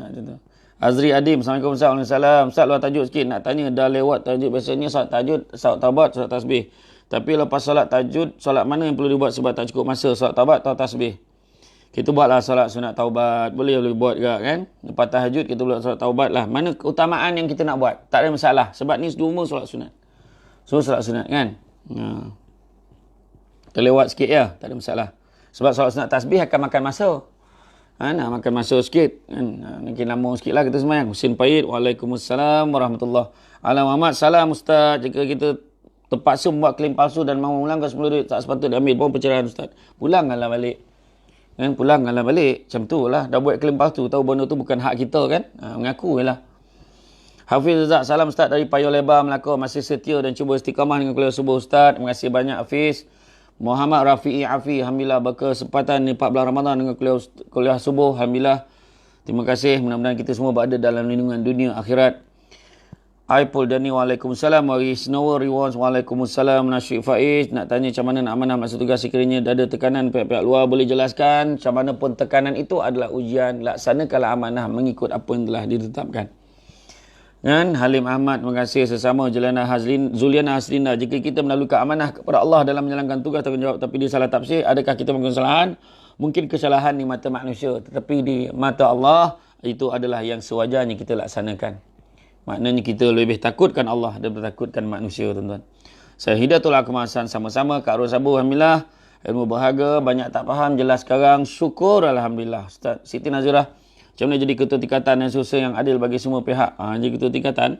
Azri Adim, Assalamualaikum Ustaz. Ustaz luar tajuk sikit, nak tanya, dah lewat tajuk biasanya solat tajud, solat taubat, solat tasbih. Tapi lepas solat tajud, solat mana yang perlu dibuat sebab tak cukup masa? Solat taubat atau tasbih? Kita buatlah solat sunat taubat. Boleh buat juga kan. Lepas tahajud kita buat solat taubat lah. Mana keutamaan yang kita nak buat? Tak ada masalah. Sebab ni semua solat sunat. Semua solat sunat kan. Terlewat sikit ya. Tak ada masalah. Sebab solat sunat tasbih akan makan masa. Nak makan masa sikit. Mungkin lama sikit lah kita semayang. Husin Pahit. Waalaikumsalam warahmatullahi wabarakatuh. Muhammad. Salam Ustaz. Jika kita terpaksa membuat klaim palsu dan mahu melanggar semula duit, tak sepatutnya diambil. Pun pencerahan Ustaz. Pulanglah balik. Pulanglah balik. Macam tu lah. Dah buat klaim palsu. Tahu benda tu bukan hak kita kan. Mengaku je lah. Hafiz Ustaz. Salam Ustaz dari Payung Lebar, Melaka. Masih setia dan cuba istiqamah dengan kuliah subuh Ustaz. Terima kasih banyak Hafiz. Muhammad Rafi'i Afi. Alhamdulillah berkesempatan di 14 Ramadan dengan kuliah subuh. Alhamdulillah. Terima kasih. Mudah-mudahan kita semua berada dalam lindungan dunia akhirat. Aipul Dani, Waalaikumsalam. Waris Noor Rewards, Waalaikumsalam. Nasyid Faiz, nak tanya macam mana nak amanah masa tugas sekiranya ada tekanan pihak-pihak luar, boleh jelaskan? Macam mana pun tekanan itu adalah ujian, laksanakanlah amanah mengikut apa yang telah ditetapkan. Dan Halim Ahmad, terima kasih. Sesama Zuliana Haslinda, jika kita menaklukkan amanah kepada Allah dalam menjalankan tugas tanggungjawab tapi dia salah tafsir, adakah kita melakukan kesalahan? Mungkin kesalahan di mata manusia, tetapi di mata Allah itu adalah yang sewajarnya kita laksanakan. Maknanya kita lebih takutkan Allah daripada takutkan manusia, tuan-tuan. Saya Hidayatul Akmasan sama-sama Kak Ros Abu, alhamdulillah. Ilmu berharga, banyak tak faham, jelas sekarang. Syukur alhamdulillah. Ustaz Siti Nazirah, macam mana jadi ketua tingkatan dan susah yang adil bagi semua pihak? Jadi ketua tingkatan,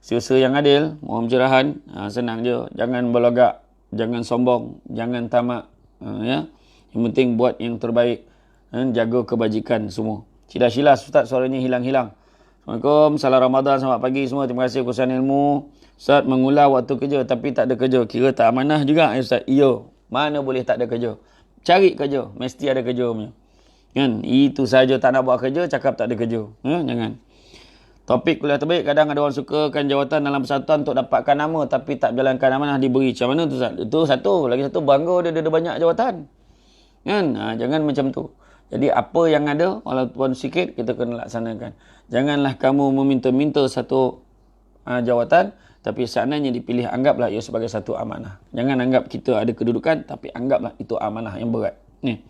susah yang adil, mohon pencerahan. Senang je. Jangan berlagak, jangan sombong, jangan tamak. Ya. Yang penting buat yang terbaik. Jaga kebajikan semua. Silas-silas Ustaz, suaranya hilang-hilang. Assalamualaikum, salam Ramadan, selamat pagi semua. Terima kasih kursan ilmu. Ustaz mengular waktu kerja tapi tak ada kerja. Kira tak amanah juga Ustaz? Ya. Mana boleh tak ada kerja? Cari kerja, mesti ada kerja punya. Kan? Itu saja tak nak buat kerja, cakap tak ada kerja. Jangan. Topik kuliah terbaik, kadang ada orang sukakan jawatan dalam persatuan untuk dapatkan nama tapi tak jalankan amanah diberi. Macam mana tu Ustaz? Itu satu. Lagi satu, bangga dia ada banyak jawatan. Kan? Jangan macam tu. Jadi apa yang ada, walaupun sikit, kita kena laksanakan. Janganlah kamu meminta-minta satu jawatan, tapi seandainya dipilih, anggaplah ia sebagai satu amanah. Jangan anggap kita ada kedudukan, tapi anggaplah itu amanah yang berat. Ni.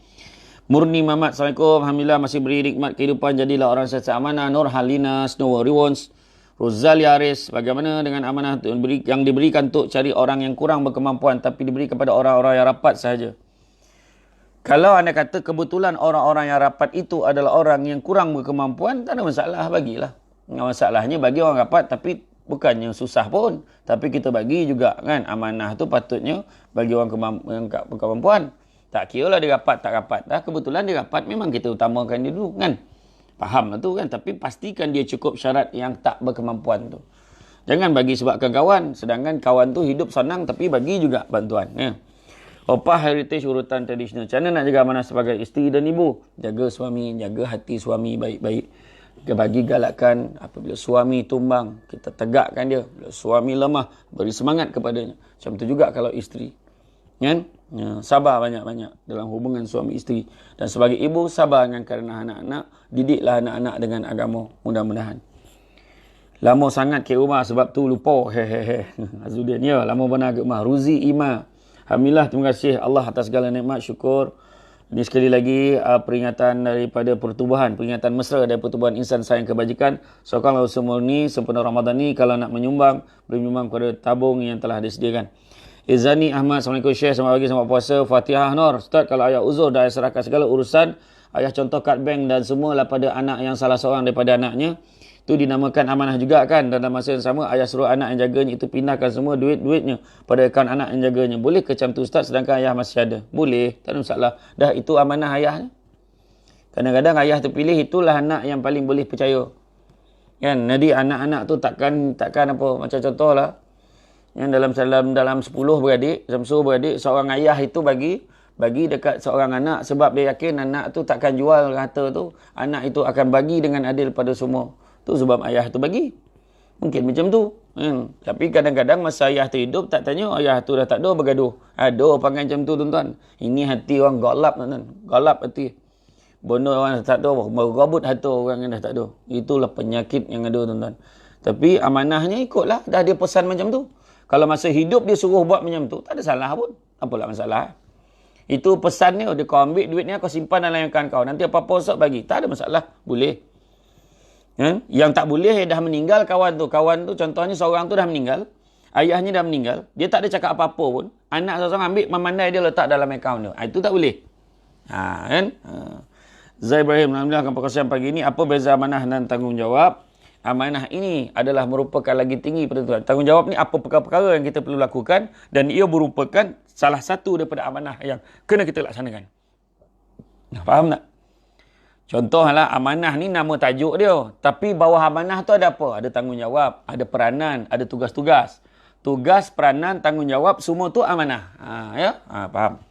Murni Mamat, Assalamualaikum. Alhamdulillah masih beri nikmat kehidupan. Jadilah orang sesuai amanah. Nur Halina, Snow Rewards, Rozali Aris. Bagaimana dengan amanah yang diberikan untuk cari orang yang kurang berkemampuan, tapi diberi kepada orang-orang yang rapat sahaja? Kalau anda kata kebetulan orang-orang yang rapat itu adalah orang yang kurang berkemampuan, tak ada masalah, bagilah. Masalahnya bagi orang rapat tapi bukannya susah pun. Tapi kita bagi juga kan, amanah tu patutnya bagi orang yang berkemampuan. Tak kira lah dia rapat tak rapat. Kebetulan dia rapat, memang kita utamakan dia dulu kan. Faham lah tu kan. Tapi pastikan dia cukup syarat yang tak berkemampuan tu. Jangan bagi sebabkan kawan. Sedangkan kawan tu hidup senang tapi bagi juga bantuan. Ya. Opah Heritage urutan tradisional. Macam mana nak jaga amanah sebagai isteri dan ibu? Jaga suami, jaga hati suami baik-baik. Kita bagi galakan. Apabila suami tumbang, kita tegakkan dia. Bila suami lemah, beri semangat kepadanya. Macam tu juga kalau isteri. Kan? Ya, sabar banyak-banyak dalam hubungan suami isteri. Dan sebagai ibu, sabar dengan kerana anak-anak. Didiklah anak-anak dengan agama. Mudah-mudahan. Lama sangat ke rumah sebab tu lupa. Hehehe. Azuddin, ya, lama benar ke rumah. Ruzi Ima. Alhamdulillah, terima kasih Allah atas segala nikmat, syukur. Ini sekali lagi peringatan daripada pertubuhan, peringatan mesra dari pertubuhan insan sayang kebajikan. Sokongan semua ni sempena Ramadan ni, kalau nak menyumbang, boleh menyumbang kepada tabung yang telah disediakan. Izani Ahmad, Assalamualaikum Syekh, selamat pagi, selamat puasa. Fatihah Nur. Ustaz, kalau ayah uzur dah serahkan segala urusan, ayah contoh kad bank dan semualah pada anak yang salah seorang daripada anaknya, itu dinamakan amanah juga kan. Dan dalam masa yang sama, ayah suruh anak yang jaganya itu pindahkan semua duit-duitnya pada akaun anak yang jaganya. Boleh ke macam tu Ustaz sedangkan ayah masih ada? Boleh, tak ada masalah. Dah itu amanah ayah. Kadang-kadang ayah terpilih, itulah anak yang paling boleh percaya. Kan? Jadi anak-anak tu takkan apa, macam contohlah. Yang dalam 10 beradik, dalam 10 beradik, seorang ayah itu bagi dekat seorang anak sebab dia yakin anak tu takkan jual harta tu. Anak itu akan bagi dengan adil pada semua. Tu sebab ayah tu bagi. Mungkin macam tu. Tapi kadang-kadang masa ayah tu hidup, tak tanya ayah tu dah tak ada, bergaduh. Ada panggil macam tu tuan-tuan. Ini hati orang galap tuan-tuan. Galap hati. Benda orang dah tak ada, merabut harta orang yang dah tak ada. Itulah penyakit yang ada tuan-tuan. Tapi amanahnya ikutlah. Dah dia pesan macam tu. Kalau masa hidup dia suruh buat macam tu, tak ada salah pun. Apalah masalah. Itu pesannya, dia kau ambil duitnya, kau simpan dalam akaun kau. Nanti apa-apa esok bagi. Tak ada masalah. Boleh. Yang tak boleh, dah meninggal kawan tu. Kawan tu contohnya seorang tu dah meninggal. Ayahnya dah meninggal. Dia tak ada cakap apa-apa pun. Anak seorang ambil, memandai dia letak dalam akaun dia. Itu tak boleh. Kan? Zai Ibrahim, alhamdulillah akan perkongsian pagi ini. Apa beza amanah dan tanggungjawab? Amanah ini adalah merupakan lagi tinggi pada Tuhan. Tanggungjawab ni apa perkara-perkara yang kita perlu lakukan. Dan ia merupakan salah satu daripada amanah yang kena kita laksanakan. Faham tak? Contohlah amanah ni nama tajuk dia. Tapi bawah amanah tu ada apa? Ada tanggungjawab, ada peranan, ada tugas-tugas. Tugas, peranan, tanggungjawab, semua tu amanah. Faham?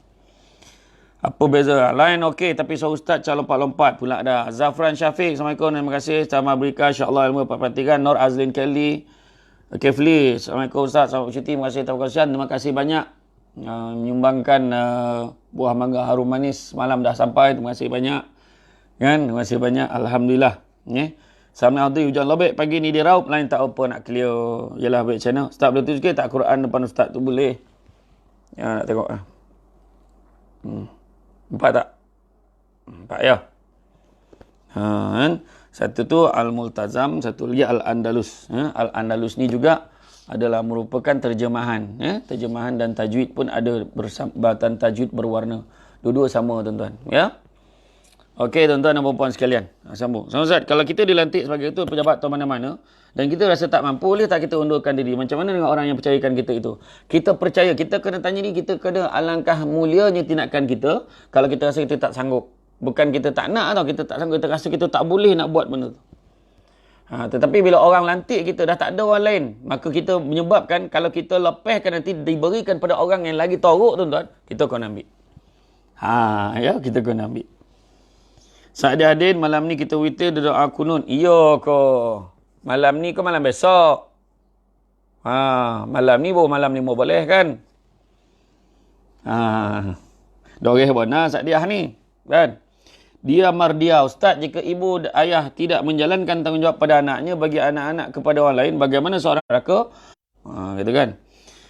Apa beza? Lain okey, tapi so ustaz calon lompat-lompat pula dah. Zafran Syafiq, Assalamualaikum, terima kasih. Sama berika, insya-Allah ilmu perhatikan. Nur Azlin Kelly, Okey, Feliz. Assalamualaikum Ustaz. Selamat cuti. Terima kasih banyak. Menyumbangkan buah mangga harum manis malam dah sampai. Terima kasih banyak. Kan? Terima kasih banyak. Alhamdulillah. Sama ada hujan lobek pagi ni di Raup. Lain tak apa nak clear. Yalah baik channel. Ustaz boleh tu sikit tak Quran depan Ustaz tu boleh? Ya, nak tengok. Nampak tak? Nampak ya? Kan? Satu tu Al-Multazam, satu lagi Al-Andalus. Al-Andalus ni juga adalah merupakan terjemahan. Terjemahan dan tajwid pun ada bersambatan tajwid berwarna. Dua-dua sama tuan-tuan. Ya? Okey tuan-tuan dan puan-puan sekalian. Sambung. So, Ustaz, kalau kita dilantik sebagai itu pejabat atau mana-mana dan kita rasa tak mampu, boleh tak kita undurkan diri? Macam mana dengan orang yang percayakan kita itu? Kita percaya, kita kena tanya ni, kita kena alangkah mulianya tindakan kita kalau kita rasa kita tak sanggup. Bukan kita tak nak atau kita tak sanggup, kita rasa kita tak boleh nak buat benda tu. Tetapi bila orang lantik kita dah tak ada orang lain, maka kita menyebabkan kalau kita lepaskan nanti diberikan pada orang yang lagi teruk tuan-tuan, kita kena ambil. Kita kena ambil. Sa'di Adin, malam ni kita witir doa kunut. Iya ke? Malam ni ke malam besok? Malam ni baru malam 5 boleh kan? Doreh benar Sa'diah ni. Kan? Dia mardia, Ustaz, jika ibu ayah tidak menjalankan tanggungjawab pada anaknya bagi anak-anak kepada orang lain, bagaimana seorang neraka? Gitu kan?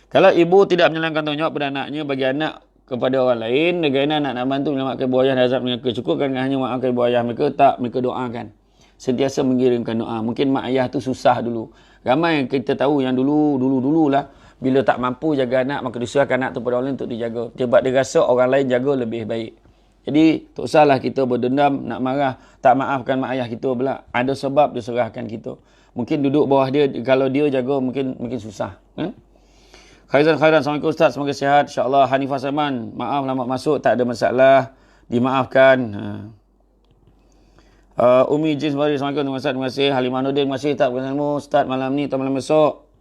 Kalau ibu tidak menjalankan tanggungjawab pada anaknya bagi anak kepada orang lain, bagaimana anak nak bantu menyelamatkan ibu ayah dari azab mereka? Cukup kan hanya maafkan ibu ayah mereka? Tak, mereka doakan. Sentiasa mengirimkan doa. Mungkin mak ayah tu susah dulu. Ramai yang kita tahu yang dulu-dululah, bila tak mampu jaga anak, maka diserahkan anak tu pada orang lain untuk dijaga. Sebab dia rasa orang lain jaga lebih baik. Jadi, tak usahlah kita berdendam, nak marah, tak maafkan mak ayah kita pula. Ada sebab dia serahkan kita. Mungkin duduk bawah dia, kalau dia jaga mungkin susah. Khairan, Assalamualaikum Ustaz, semoga sihat. InsyaAllah. Hanifah Saman, maaf lama masuk, tak ada masalah. Dimaafkan. Umi Jin Sebari, Assalamualaikum, terima kasih. Halimah Nudin, terima kasih. Tak bersama Ustaz malam ni atau malam besok.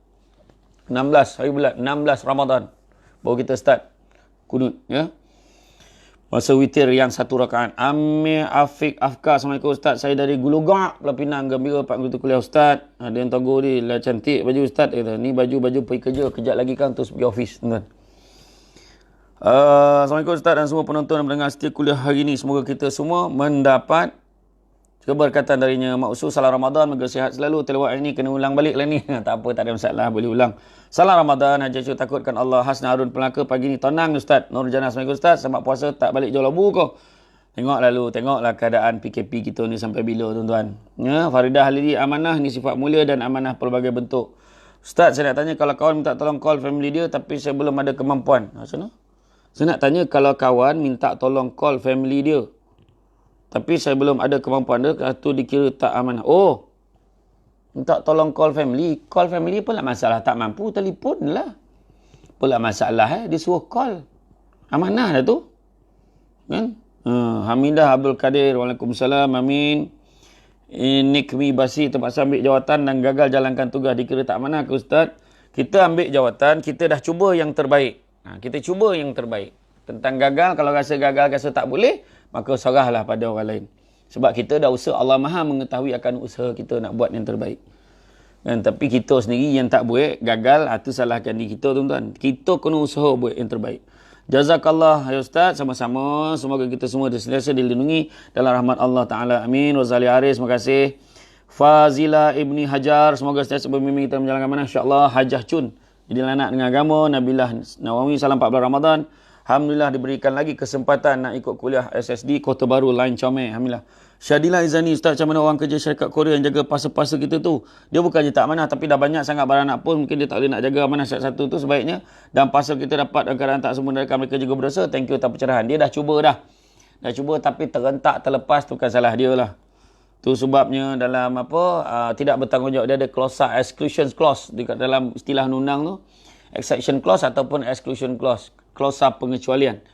16 hari bulan, 16 Ramadan. Baru kita start kunut. Ya. Masa witir yang 1 rakaat. Amir Afiq Afkar. Assalamualaikum Ustaz. Saya dari Gulugak, Pulau Pinang. Gembira Pak Guru kuliah Ustaz. Ada yang togo ni. Lah cantik baju Ustaz. Kata, ni baju pergi kerja. Kejap lagi kan terus pergi office. Assalamualaikum Ustaz dan semua penonton dan pendengar setia kuliah hari ini. Semoga kita semua mendapat keberkatan darinya. Mak usul salam Ramadan. Moga sihat selalu. Tilawat ini kena ulang balik lah ni. Tak apa, tak ada masalah. Boleh ulang. Salam Ramadan. Haji takutkan Allah. Hasna Harun Pelaka pagi ni. Tonang Ustaz. Nur Jana. Assalamualaikum Ustaz. Selamat puasa tak balik jual labu kau. Tengoklah keadaan PKP kita ni sampai bila tuan-tuan. Ya, Faridah Halidi, amanah ni sifat mulia dan amanah pelbagai bentuk. Ustaz, saya nak tanya kalau kawan minta tolong call family dia tapi saya belum ada kemampuan. Macam mana? Saya nak tanya kalau kawan minta tolong call family dia tapi saya belum ada kemampuan dia, itu dikira tak amanah. Oh, minta tolong call family. Call family pun tak masalah. Tak mampu, telefon lah. Pula masalah dia suruh call. Amanah dah tu. Kan? Hamidah Abdul Kadir. Waalaikumsalam. Amin. Nikmi Basi terpaksa ambil jawatan dan gagal jalankan tugas. Dikira tak amanah ke Ustaz? Kita ambil jawatan, kita dah cuba yang terbaik. Kita cuba yang terbaik. Tentang gagal, kalau rasa gagal, rasa tak boleh, maka serahlah pada orang lain. Sebab kita dah usaha, Allah Maha mengetahui akan usaha kita nak buat yang terbaik. Dan tapi kita sendiri yang tak buat, gagal, itu salahkan diri kita tuan-tuan. Kita kena usaha buat yang terbaik. Jazakallah ya Ustaz, sama-sama. Semoga kita semua sentiasa dilindungi dalam rahmat Allah Ta'ala. Amin. Rozali Aris, terima kasih. Fazila Ibni Hajar, semoga sentiasa berbimbing kita menjalankan mana. InsyaAllah. Hajah Cun, jadi anak dengan agama. Nabilah Nawawi, salam 14 Ramadan. Alhamdulillah diberikan lagi kesempatan nak ikut kuliah SSD Kota Baru Line Comel. Alhamdulillah. Syadila Izani, Ustaz, macam mana orang kerja syarikat Korea yang jaga pasa-pasa kita tu? Dia bukannya tak amanah, tapi dah banyak sangat beranak pun. Mungkin dia tak boleh nak jaga amanah satu tu sebaiknya. Dan pasal kita dapat dalam keadaan tak sempurna, mereka juga berdosa. Thank you atas pencerahan. Dia dah cuba Dah cuba tapi terentak, terlepas tu bukan salah dia lah. Tu sebabnya dalam tidak bertanggungjawab. Dia ada clause exclusion clause dekat dalam istilah undang tu. Exception clause ataupun exclusion clause. Klausa pengecualian.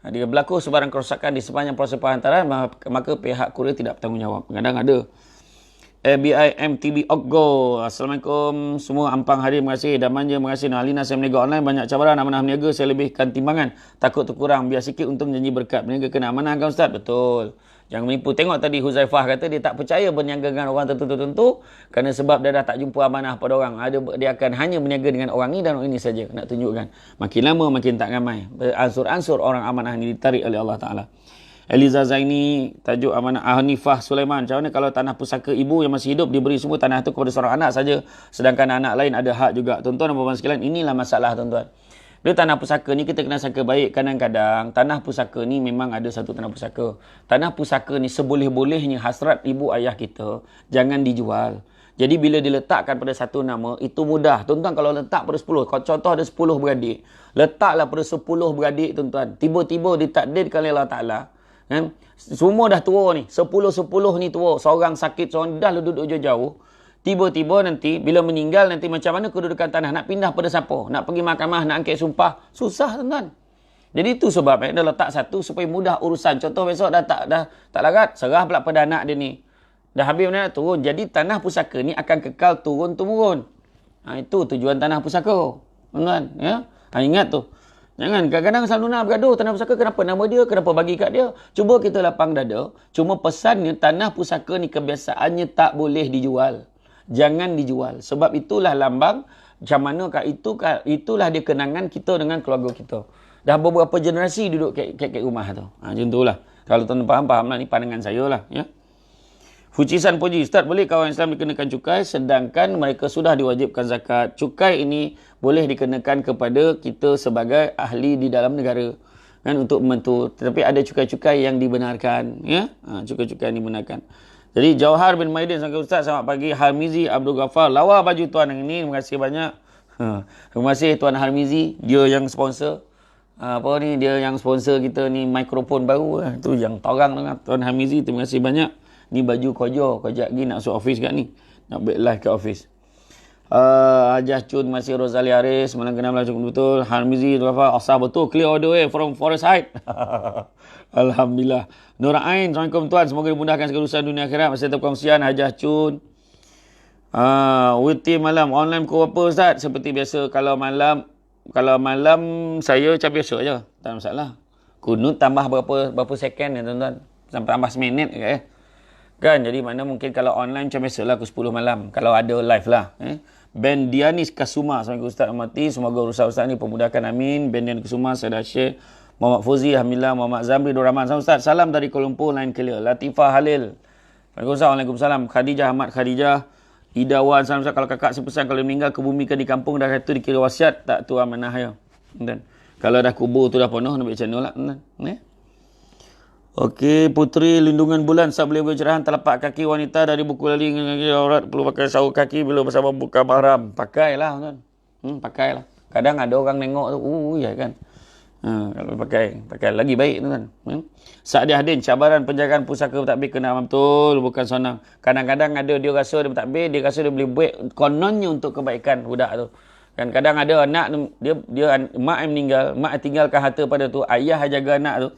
Dia berlaku sebarang kerosakan di sepanjang proses penghantaran, maka pihak Korea tidak bertanggungjawab. Kadang ada. ABI MTB Oggo. Assalamualaikum semua, ampang hadir, terima kasih. Dan manja, terima kasih. Alina, saya meniaga online, banyak cabaran. Amanah meniaga, saya lebihkan timbangan. Takut terkurang, biar sikit untuk menjanji berkat. Meniaga kena amanah kan Ustaz? Betul. Jangan menipu. Tengok tadi Huzaifah kata dia tak percaya berniaga dengan orang tertentu kerana sebab dia dah tak jumpa amanah pada orang. Dia akan hanya berniaga dengan orang ni dan orang ini saja. Nak tunjukkan. Makin lama makin tak ramai. Ansur-ansur orang amanah ini ditarik oleh Allah Ta'ala. Eliza Zaini, tajuk amanah. Hanifah Sulaiman, macam mana kalau tanah pusaka ibu yang masih hidup diberi semua tanah itu kepada seorang anak saja, sedangkan anak lain ada hak juga. Tuan-tuan dan puan-puan sekalian, inilah masalah tuan-tuan. Dia tanah pusaka ni kita kena sangka baik. Kadang-kadang tanah pusaka ni memang ada satu tanah pusaka. Tanah pusaka ni seboleh-bolehnya hasrat ibu ayah kita jangan dijual. Jadi bila diletakkan pada satu nama, itu mudah. Tuan-tuan kalau letak pada 10, contoh ada 10 beradik. Letaklah pada 10 beradik tuan-tuan. Tiba-tiba ditakdirkan oleh Allah Ta'ala. Kan? Semua dah tua ni. 10-10 ni tua. Seorang sakit, seorang dah duduk jauh-jauh. Tiba-tiba nanti, bila meninggal nanti macam mana kedudukan tanah? Nak pindah pada siapa? Nak pergi mahkamah, nak angkat sumpah? Susah tuan-tuan. Jadi itu sebab dah letak satu supaya mudah urusan. Contoh besok dah tak larat, serah pula pada anak dia ni. Dah habis mana turun. Jadi tanah pusaka ni akan kekal turun-temurun. Itu tujuan tanah pusaka. Tuan-tuan, ya? Ingat tu. Jangan, kadang-kadang selalu nak bergaduh tanah pusaka, kenapa nama dia, kenapa bagi kat dia. Cuba kita lapang dada. Cuma pesannya tanah pusaka ni kebiasaannya tak boleh dijual. Jangan dijual. Sebab itulah lambang macam mana itulah dia kenangan kita dengan keluarga kita. Dah beberapa generasi duduk kat rumah tu. Macam itulah. Kalau tuan-tuan faham lah, ni pandangan saya lah, ya. Fujisan Puji, Ustaz, boleh kawan Islam dikenakan cukai sedangkan mereka sudah diwajibkan zakat? Cukai ini boleh dikenakan kepada kita sebagai ahli di dalam negara, kan, untuk membantu. Tetapi ada cukai-cukai yang dibenarkan, ya. Cukai-cukai yang dibenarkan. Jadi Jauhar bin Maidin, sangka Ustaz, selamat pagi. Harmizi Abdul Ghaffar, lawa baju tuan yang ini, terima kasih banyak. Terima kasih Tuan Harmizi, dia yang sponsor. Dia yang sponsor kita ni mikrofon baru. Tu yang torang dengan Tuan Harmizi, terima kasih banyak. Ni baju kerja lagi nak masuk office kat ni. Nak back live kat office. Hajah Cun, masih Rozali Haris, malam kenal cukup betul. Harmizi, asah betul, clear all the way from Forest Height. Alhamdulillah. Nur Ain, Assalamualaikum tuan, semoga dimudahkan segala urusan dunia akhirat. Masih tetap kongsian Hajah Cun. Witi malam, online pukul berapa Ustaz? Seperti biasa, kalau malam saya macam biasa je, tak masalah. Kunut tambah berapa second ya tuan-tuan? Sampai tambah seminit ke kan? Jadi mana mungkin kalau online macam biasalah pukul 10 malam. Kalau ada live lah. Ben Dianis Kasuma. Assalamualaikum Ustaz Amati. Semoga urusan Ustaz ni pemudahkan. Amin. Ben Dianis Kasuma. Saya dah share. Muhammad Fuzi. Alhamdulillah. Muhammad Zamri Nur Rahman. Assalamualaikum Ustaz. Salam dari Kuala Lumpur. Line clear. Latifah Halil. Waalaikumsalam. Khadijah Ahmad Khadijah. Idawan. Salam Ustaz. Kalau kakak sepesan kalau meninggal kebumikan di kampung dah kata dikira wasiat. Tak tu amanah ya. Dan kalau dah kubur tu dah penuh. Nak buat macam mana lah. Okey, Putri Lindungan Bulan, Ustaz boleh beri cerahan telapak kaki wanita dari buku lali dengan kaki aurat perlu pakai sarung kaki bila bersama buka mahram. Pakailah tuan. Pakailah. Kadang ada orang tengok tu, ya kan. Kalau pakai lagi baik tuan. Sa'di Hadin, cabaran penjagaan pusaka pentadbir kena betul, bukan senang. Kadang-kadang ada dia rasa dia pentadbir, dia rasa dia boleh buat kononnya untuk kebaikan budak tu. Kan kadang ada anak dia mak yang meninggal, mak yang tinggalkan harta pada tu, ayah yang jaga anak tu.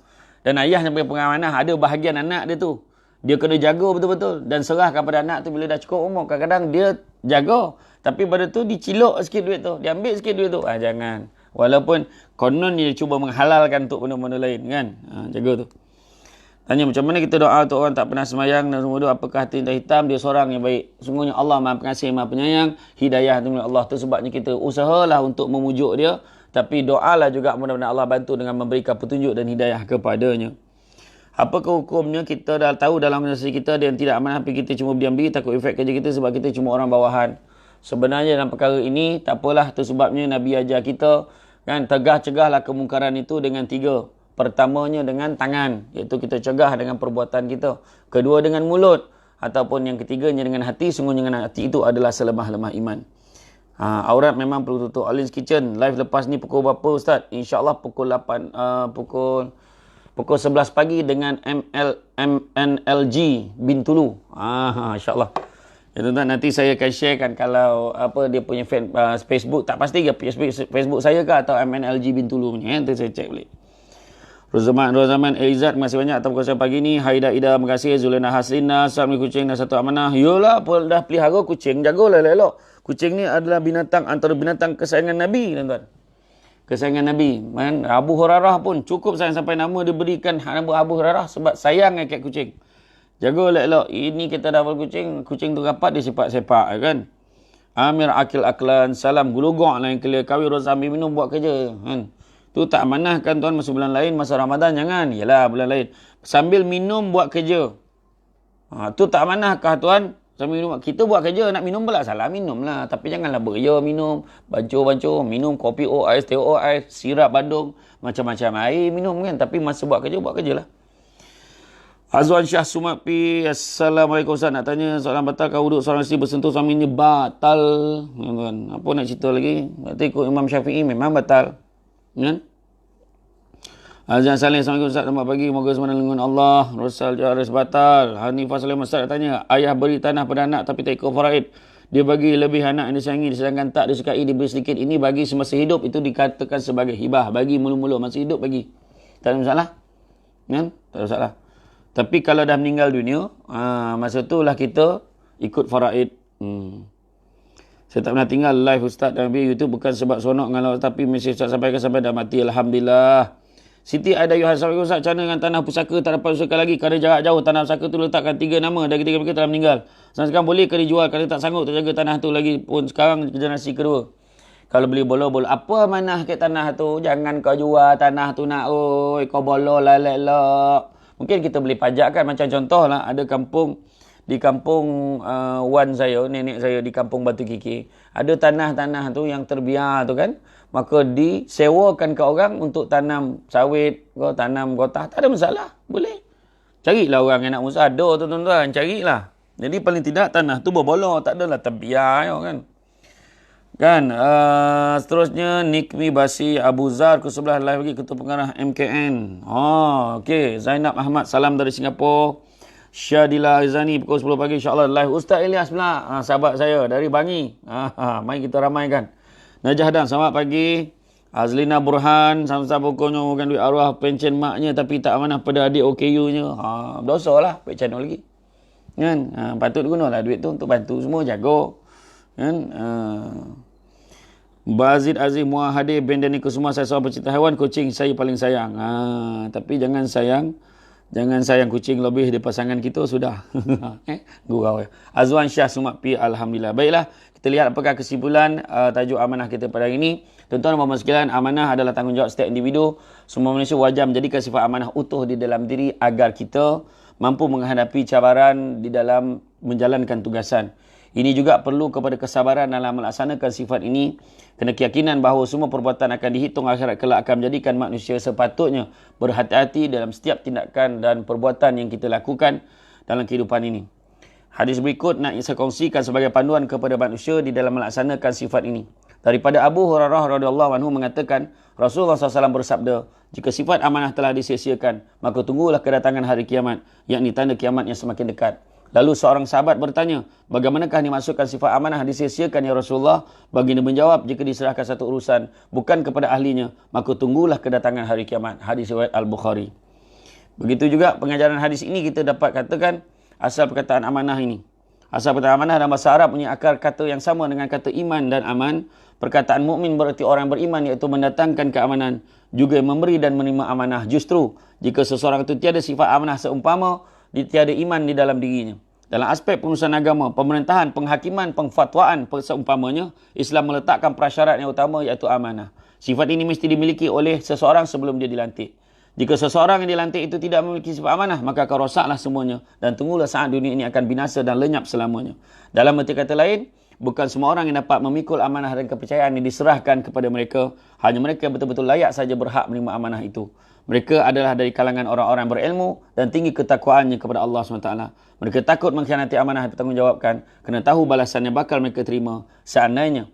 Dan ayah yang pengamanah, ada bahagian anak dia tu. Dia kena jaga betul-betul. Dan serahkan pada anak tu bila dah cukup umur. Kadang-kadang dia jaga. Tapi pada tu dicilok sikit duit tu. Dia ambil sikit duit tu. Jangan. Walaupun konon dia cuba menghalalkan untuk benda-benda lain kan. Jaga tu. Tanya macam mana kita doa untuk orang tak pernah semayang dan semua tu. Apakah hati hitam? Dia seorang yang baik. Sungguhnya Allah Maha Pengasih, Maha Penyayang. Hidayah tu milik Allah. Tu sebabnya kita usahalah untuk memujuk dia. Tapi doalah juga mudah-mudahan Allah bantu dengan memberikan petunjuk dan hidayah kepadanya. Apakah hukumnya? Kita dah tahu dalam organisasi kita ada yang tidak amanah, tapi kita cuma diam-diam takut efek kerja kita sebab kita cuma orang bawahan. Sebenarnya dalam perkara ini tak apalah, tu sebabnya Nabi ajar kita kan, cegahlah kemungkaran itu dengan 3. Pertamanya dengan tangan, iaitu kita cegah dengan perbuatan kita. Kedua dengan mulut, ataupun yang ketiganya dengan hati. Sungguhnya dengan hati itu adalah selemah-lemah iman. Aurat memang perlu tutup. Alin's Kitchen live lepas ni pukul berapa Ustaz? InsyaAllah pukul 8 pukul 11 pagi dengan MNLG Bintulu. InsyaAllah. Ya tuan-tuan, nanti saya akan sharekan kalau dia punya Facebook, tak pasti ke Facebook saya ke atau MNLG Bintulu punya. Nanti saya cek balik. Rozaman Elizad, terima kasih banyak atas perkongsian pagi ni. Haida Ida, terima kasih. Zulina Haslina, Assalamualaikum kucing dan satu amanah. Yolah, dah pelihara kucing, jagalah elok. Kucing ni adalah binatang, antara binatang kesayangan Nabi, tuan-tuan. Kesayangan Nabi. Abu Hurairah pun cukup sayang sampai nama diberikan nama Abu Hurairah sebab sayang kat kucing. Jagalah elok. Ini kita dapat kucing, kucing tu rapat dia sepak-sepak, kan. Amir Akil Aklan, salam gulugok lah yang clear. Kawin Rozami minum buat kerja, kan. Tu tak amanahkan tuan masa bulan lain, masa Ramadan jangan. Yalah bulan lain. Sambil minum buat kerja. Tu tak amanahkah tuan? Sambil minum. Kita buat kerja nak minum pula salah minum lah. Tapi janganlah beria minum. Bancuh-bancuh. Minum kopi OIS, teh OIS, sirap Bandung. Macam-macam air minum kan. Tapi masa buat kerja lah. Azwan Syah Sumapi. Assalamualaikum Ustaz. Nak tanya soalan batal kau wuduk seorang isteri bersentuh suaminya batal. Tuan. Apa nak cerita lagi? Berarti ikut Imam Syafi'i memang batal. Kan? Azan Saleh, Assalamualaikum Ustaz, selamat pagi. Moga semua dengan Allah. Rosal Jaris batal. Hanifah Sulaiman Ustaz tanya, ayah beri tanah pada anak tapi tak ikut faraid. Dia bagi lebih anak yang disayangi sedangkan tak disukai diberi sedikit. Ini bagi semasa hidup itu dikatakan sebagai hibah. Bagi mulu-mulu masa hidup bagi. Tak ada masalah. Kan? Tak ada masalah. Tapi kalau dah meninggal dunia, masa itulah kita ikut faraid. Saya tak pernah tinggal live Ustaz dan YouTube bukan sebab sonok dengan tapi mesej Ustaz sampaikan sampai dah mati. Alhamdulillah. Siti Aida Yohan, Assalamualaikum Ustaz. Macam mana dengan tanah pusaka tak dapat usahakan lagi? Kerana jarak jauh tanah pusaka tu letakkan 3 nama. Dan ketiga mereka telah meninggal. Sekarang boleh ke dijual kerana tak sanggup terjaga tanah tu lagi pun sekarang generasi kedua. Kalau beli bola-bola, apa manah ke tanah tu? Jangan kau jual tanah tu nak. Oi, kau bola lalek-lek. Mungkin kita beli pajak kan. Macam contoh lah, ada kampung. Di kampung wan saya, nenek saya di kampung Batu Kiki. Ada tanah-tanah tu yang terbiar tu kan. Maka disewakan ke orang untuk tanam sawit, tanam gotah. Tak ada masalah. Boleh. Carilah orang yang nak usaha. Ada tu tuan-tuan. Carilah. Jadi paling tidak tanah tu berbola. Tak adalah terbiar kan. Kan. Seterusnya Nikmi Basi Abu Zar ke sebelah live lagi Ketua Pengarah MKN. Okey. Zainab Ahmad salam dari Singapura. Syadila Aizani pukul 10 pagi insyaAllah live. Ustaz Ilyas pula. Sahabat saya dari Bangi. Mari kita ramaikan. Najah Dan selamat pagi. Azlina Burhan sama-sama pokoknya bukan duit arwah pencen maknya tapi tak amanah pada adik OKU-nya. Dosa lah pencen lagi. Kan? Patut gunalah duit tu untuk bantu semua jaga. Kan? Bazid Aziz Muahadir bin Dani Kusuma, saya seorang pecinta haiwan, kucing saya paling sayang. Tapi jangan sayang kucing lebih dari pasangan kita sudah. Gurau. Azwan Syah Sumapi, alhamdulillah. Baiklah, kita lihat apakah kesimpulan tajuk amanah kita pada hari ini. Tuan-tuan dan puan-puan sekalian, amanah adalah tanggungjawab setiap individu. Semua manusia wajar menjadikan sifat amanah utuh di dalam diri agar kita mampu menghadapi cabaran di dalam menjalankan tugasan. Ini juga perlu kepada kesabaran dalam melaksanakan sifat ini. Kena keyakinan bahawa semua perbuatan akan dihitung akhirat kelak akan menjadikan manusia sepatutnya berhati-hati dalam setiap tindakan dan perbuatan yang kita lakukan dalam kehidupan ini. Hadis berikut nak saya kongsikan sebagai panduan kepada manusia di dalam melaksanakan sifat ini. Daripada Abu Hurairah radhiyallahu anhu mengatakan, Rasulullah SAW bersabda, jika sifat amanah telah disia-siakan, maka tunggulah kedatangan hari kiamat, yakni tanda kiamat yang semakin dekat. Lalu seorang sahabat bertanya, bagaimanakah dimasukkan sifat amanah disia-siakan ya Rasulullah? Baginda menjawab, jika diserahkan satu urusan bukan kepada ahlinya, maka tunggulah kedatangan hari kiamat. Hadis riwayat Al-Bukhari. Begitu juga pengajaran hadis ini kita dapat katakan asal perkataan amanah ini. Asal perkataan amanah dalam bahasa Arab punya akar kata yang sama dengan kata iman dan aman. Perkataan mukmin berarti orang beriman, iaitu mendatangkan keamanan, juga memberi dan menerima amanah. Justru jika seseorang itu tiada sifat amanah seumpama tiada iman di dalam dirinya. Dalam aspek pengurusan agama, pemerintahan, penghakiman, pengfatwaan seumpamanya, Islam meletakkan prasyarat yang utama iaitu amanah. Sifat ini mesti dimiliki oleh seseorang sebelum dia dilantik. Jika seseorang yang dilantik itu tidak memiliki sifat amanah, maka akan rosaklah semuanya dan tunggulah saat dunia ini akan binasa dan lenyap selamanya. Dalam arti kata lain, bukan semua orang yang dapat memikul amanah dan kepercayaan yang diserahkan kepada mereka. Hanya mereka yang betul-betul layak saja berhak menerima amanah itu. Mereka adalah dari kalangan orang-orang berilmu dan tinggi ketakwaannya kepada Allah SWT. Mereka takut mengkhianati amanah yang dipertanggungjawabkan kerana tahu balasannya bakal mereka terima seandainya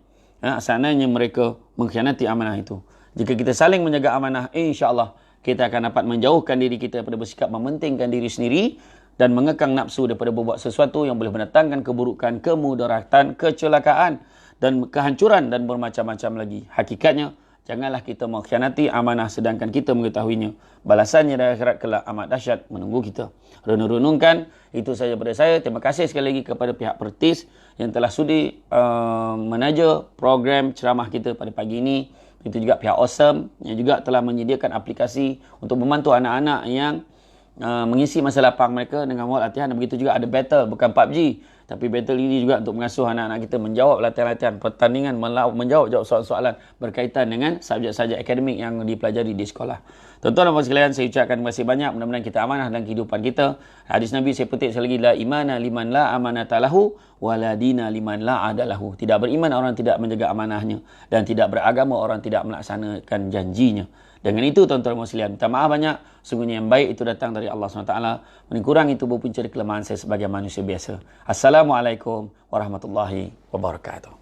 mereka mengkhianati amanah itu. Jika kita saling menjaga amanah, insya-Allah kita akan dapat menjauhkan diri kita daripada bersikap mementingkan diri sendiri dan mengekang nafsu daripada berbuat sesuatu yang boleh mendatangkan keburukan, kemudaratan, kecelakaan dan kehancuran dan bermacam-macam lagi. Hakikatnya, Janganlah kita mengkhianati amanah sedangkan kita mengetahuinya. Balasannya dari akhirat kelak amat dahsyat menunggu kita. Renung-renungkan. Itu saja daripada saya. Terima kasih sekali lagi kepada pihak Pertis yang telah sudi menaja program ceramah kita pada pagi ini. Itu juga pihak Awesome yang juga telah menyediakan aplikasi untuk membantu anak-anak yang mengisi masa lapang mereka dengan muat latihan. Dan begitu juga ada battle, bukan PUBG, tapi battle ini juga untuk mengasuh anak-anak kita menjawab latihan-latihan pertandingan, menjawab soalan-soalan berkaitan dengan subjek-subjek akademik yang dipelajari di sekolah. Tuan-tuan dan puan sekalian, saya ucapkan terima kasih banyak. Mudah-mudahan kita amanah dalam kehidupan kita. Hadis Nabi saya petik sekali lagi, la imana liman la amanata lahu wa la dina liman la adalahu. Tidak beriman orang tidak menjaga amanahnya, dan tidak beragama orang tidak melaksanakan janjinya. Dengan itu tuan-tuan dan sekalian, minta maaf banyak. Sungguhnya yang baik itu datang dari Allah SWT. Kurang itu berpunca dari kelemahan saya sebagai manusia biasa. Assalamualaikum warahmatullahi wabarakatuh.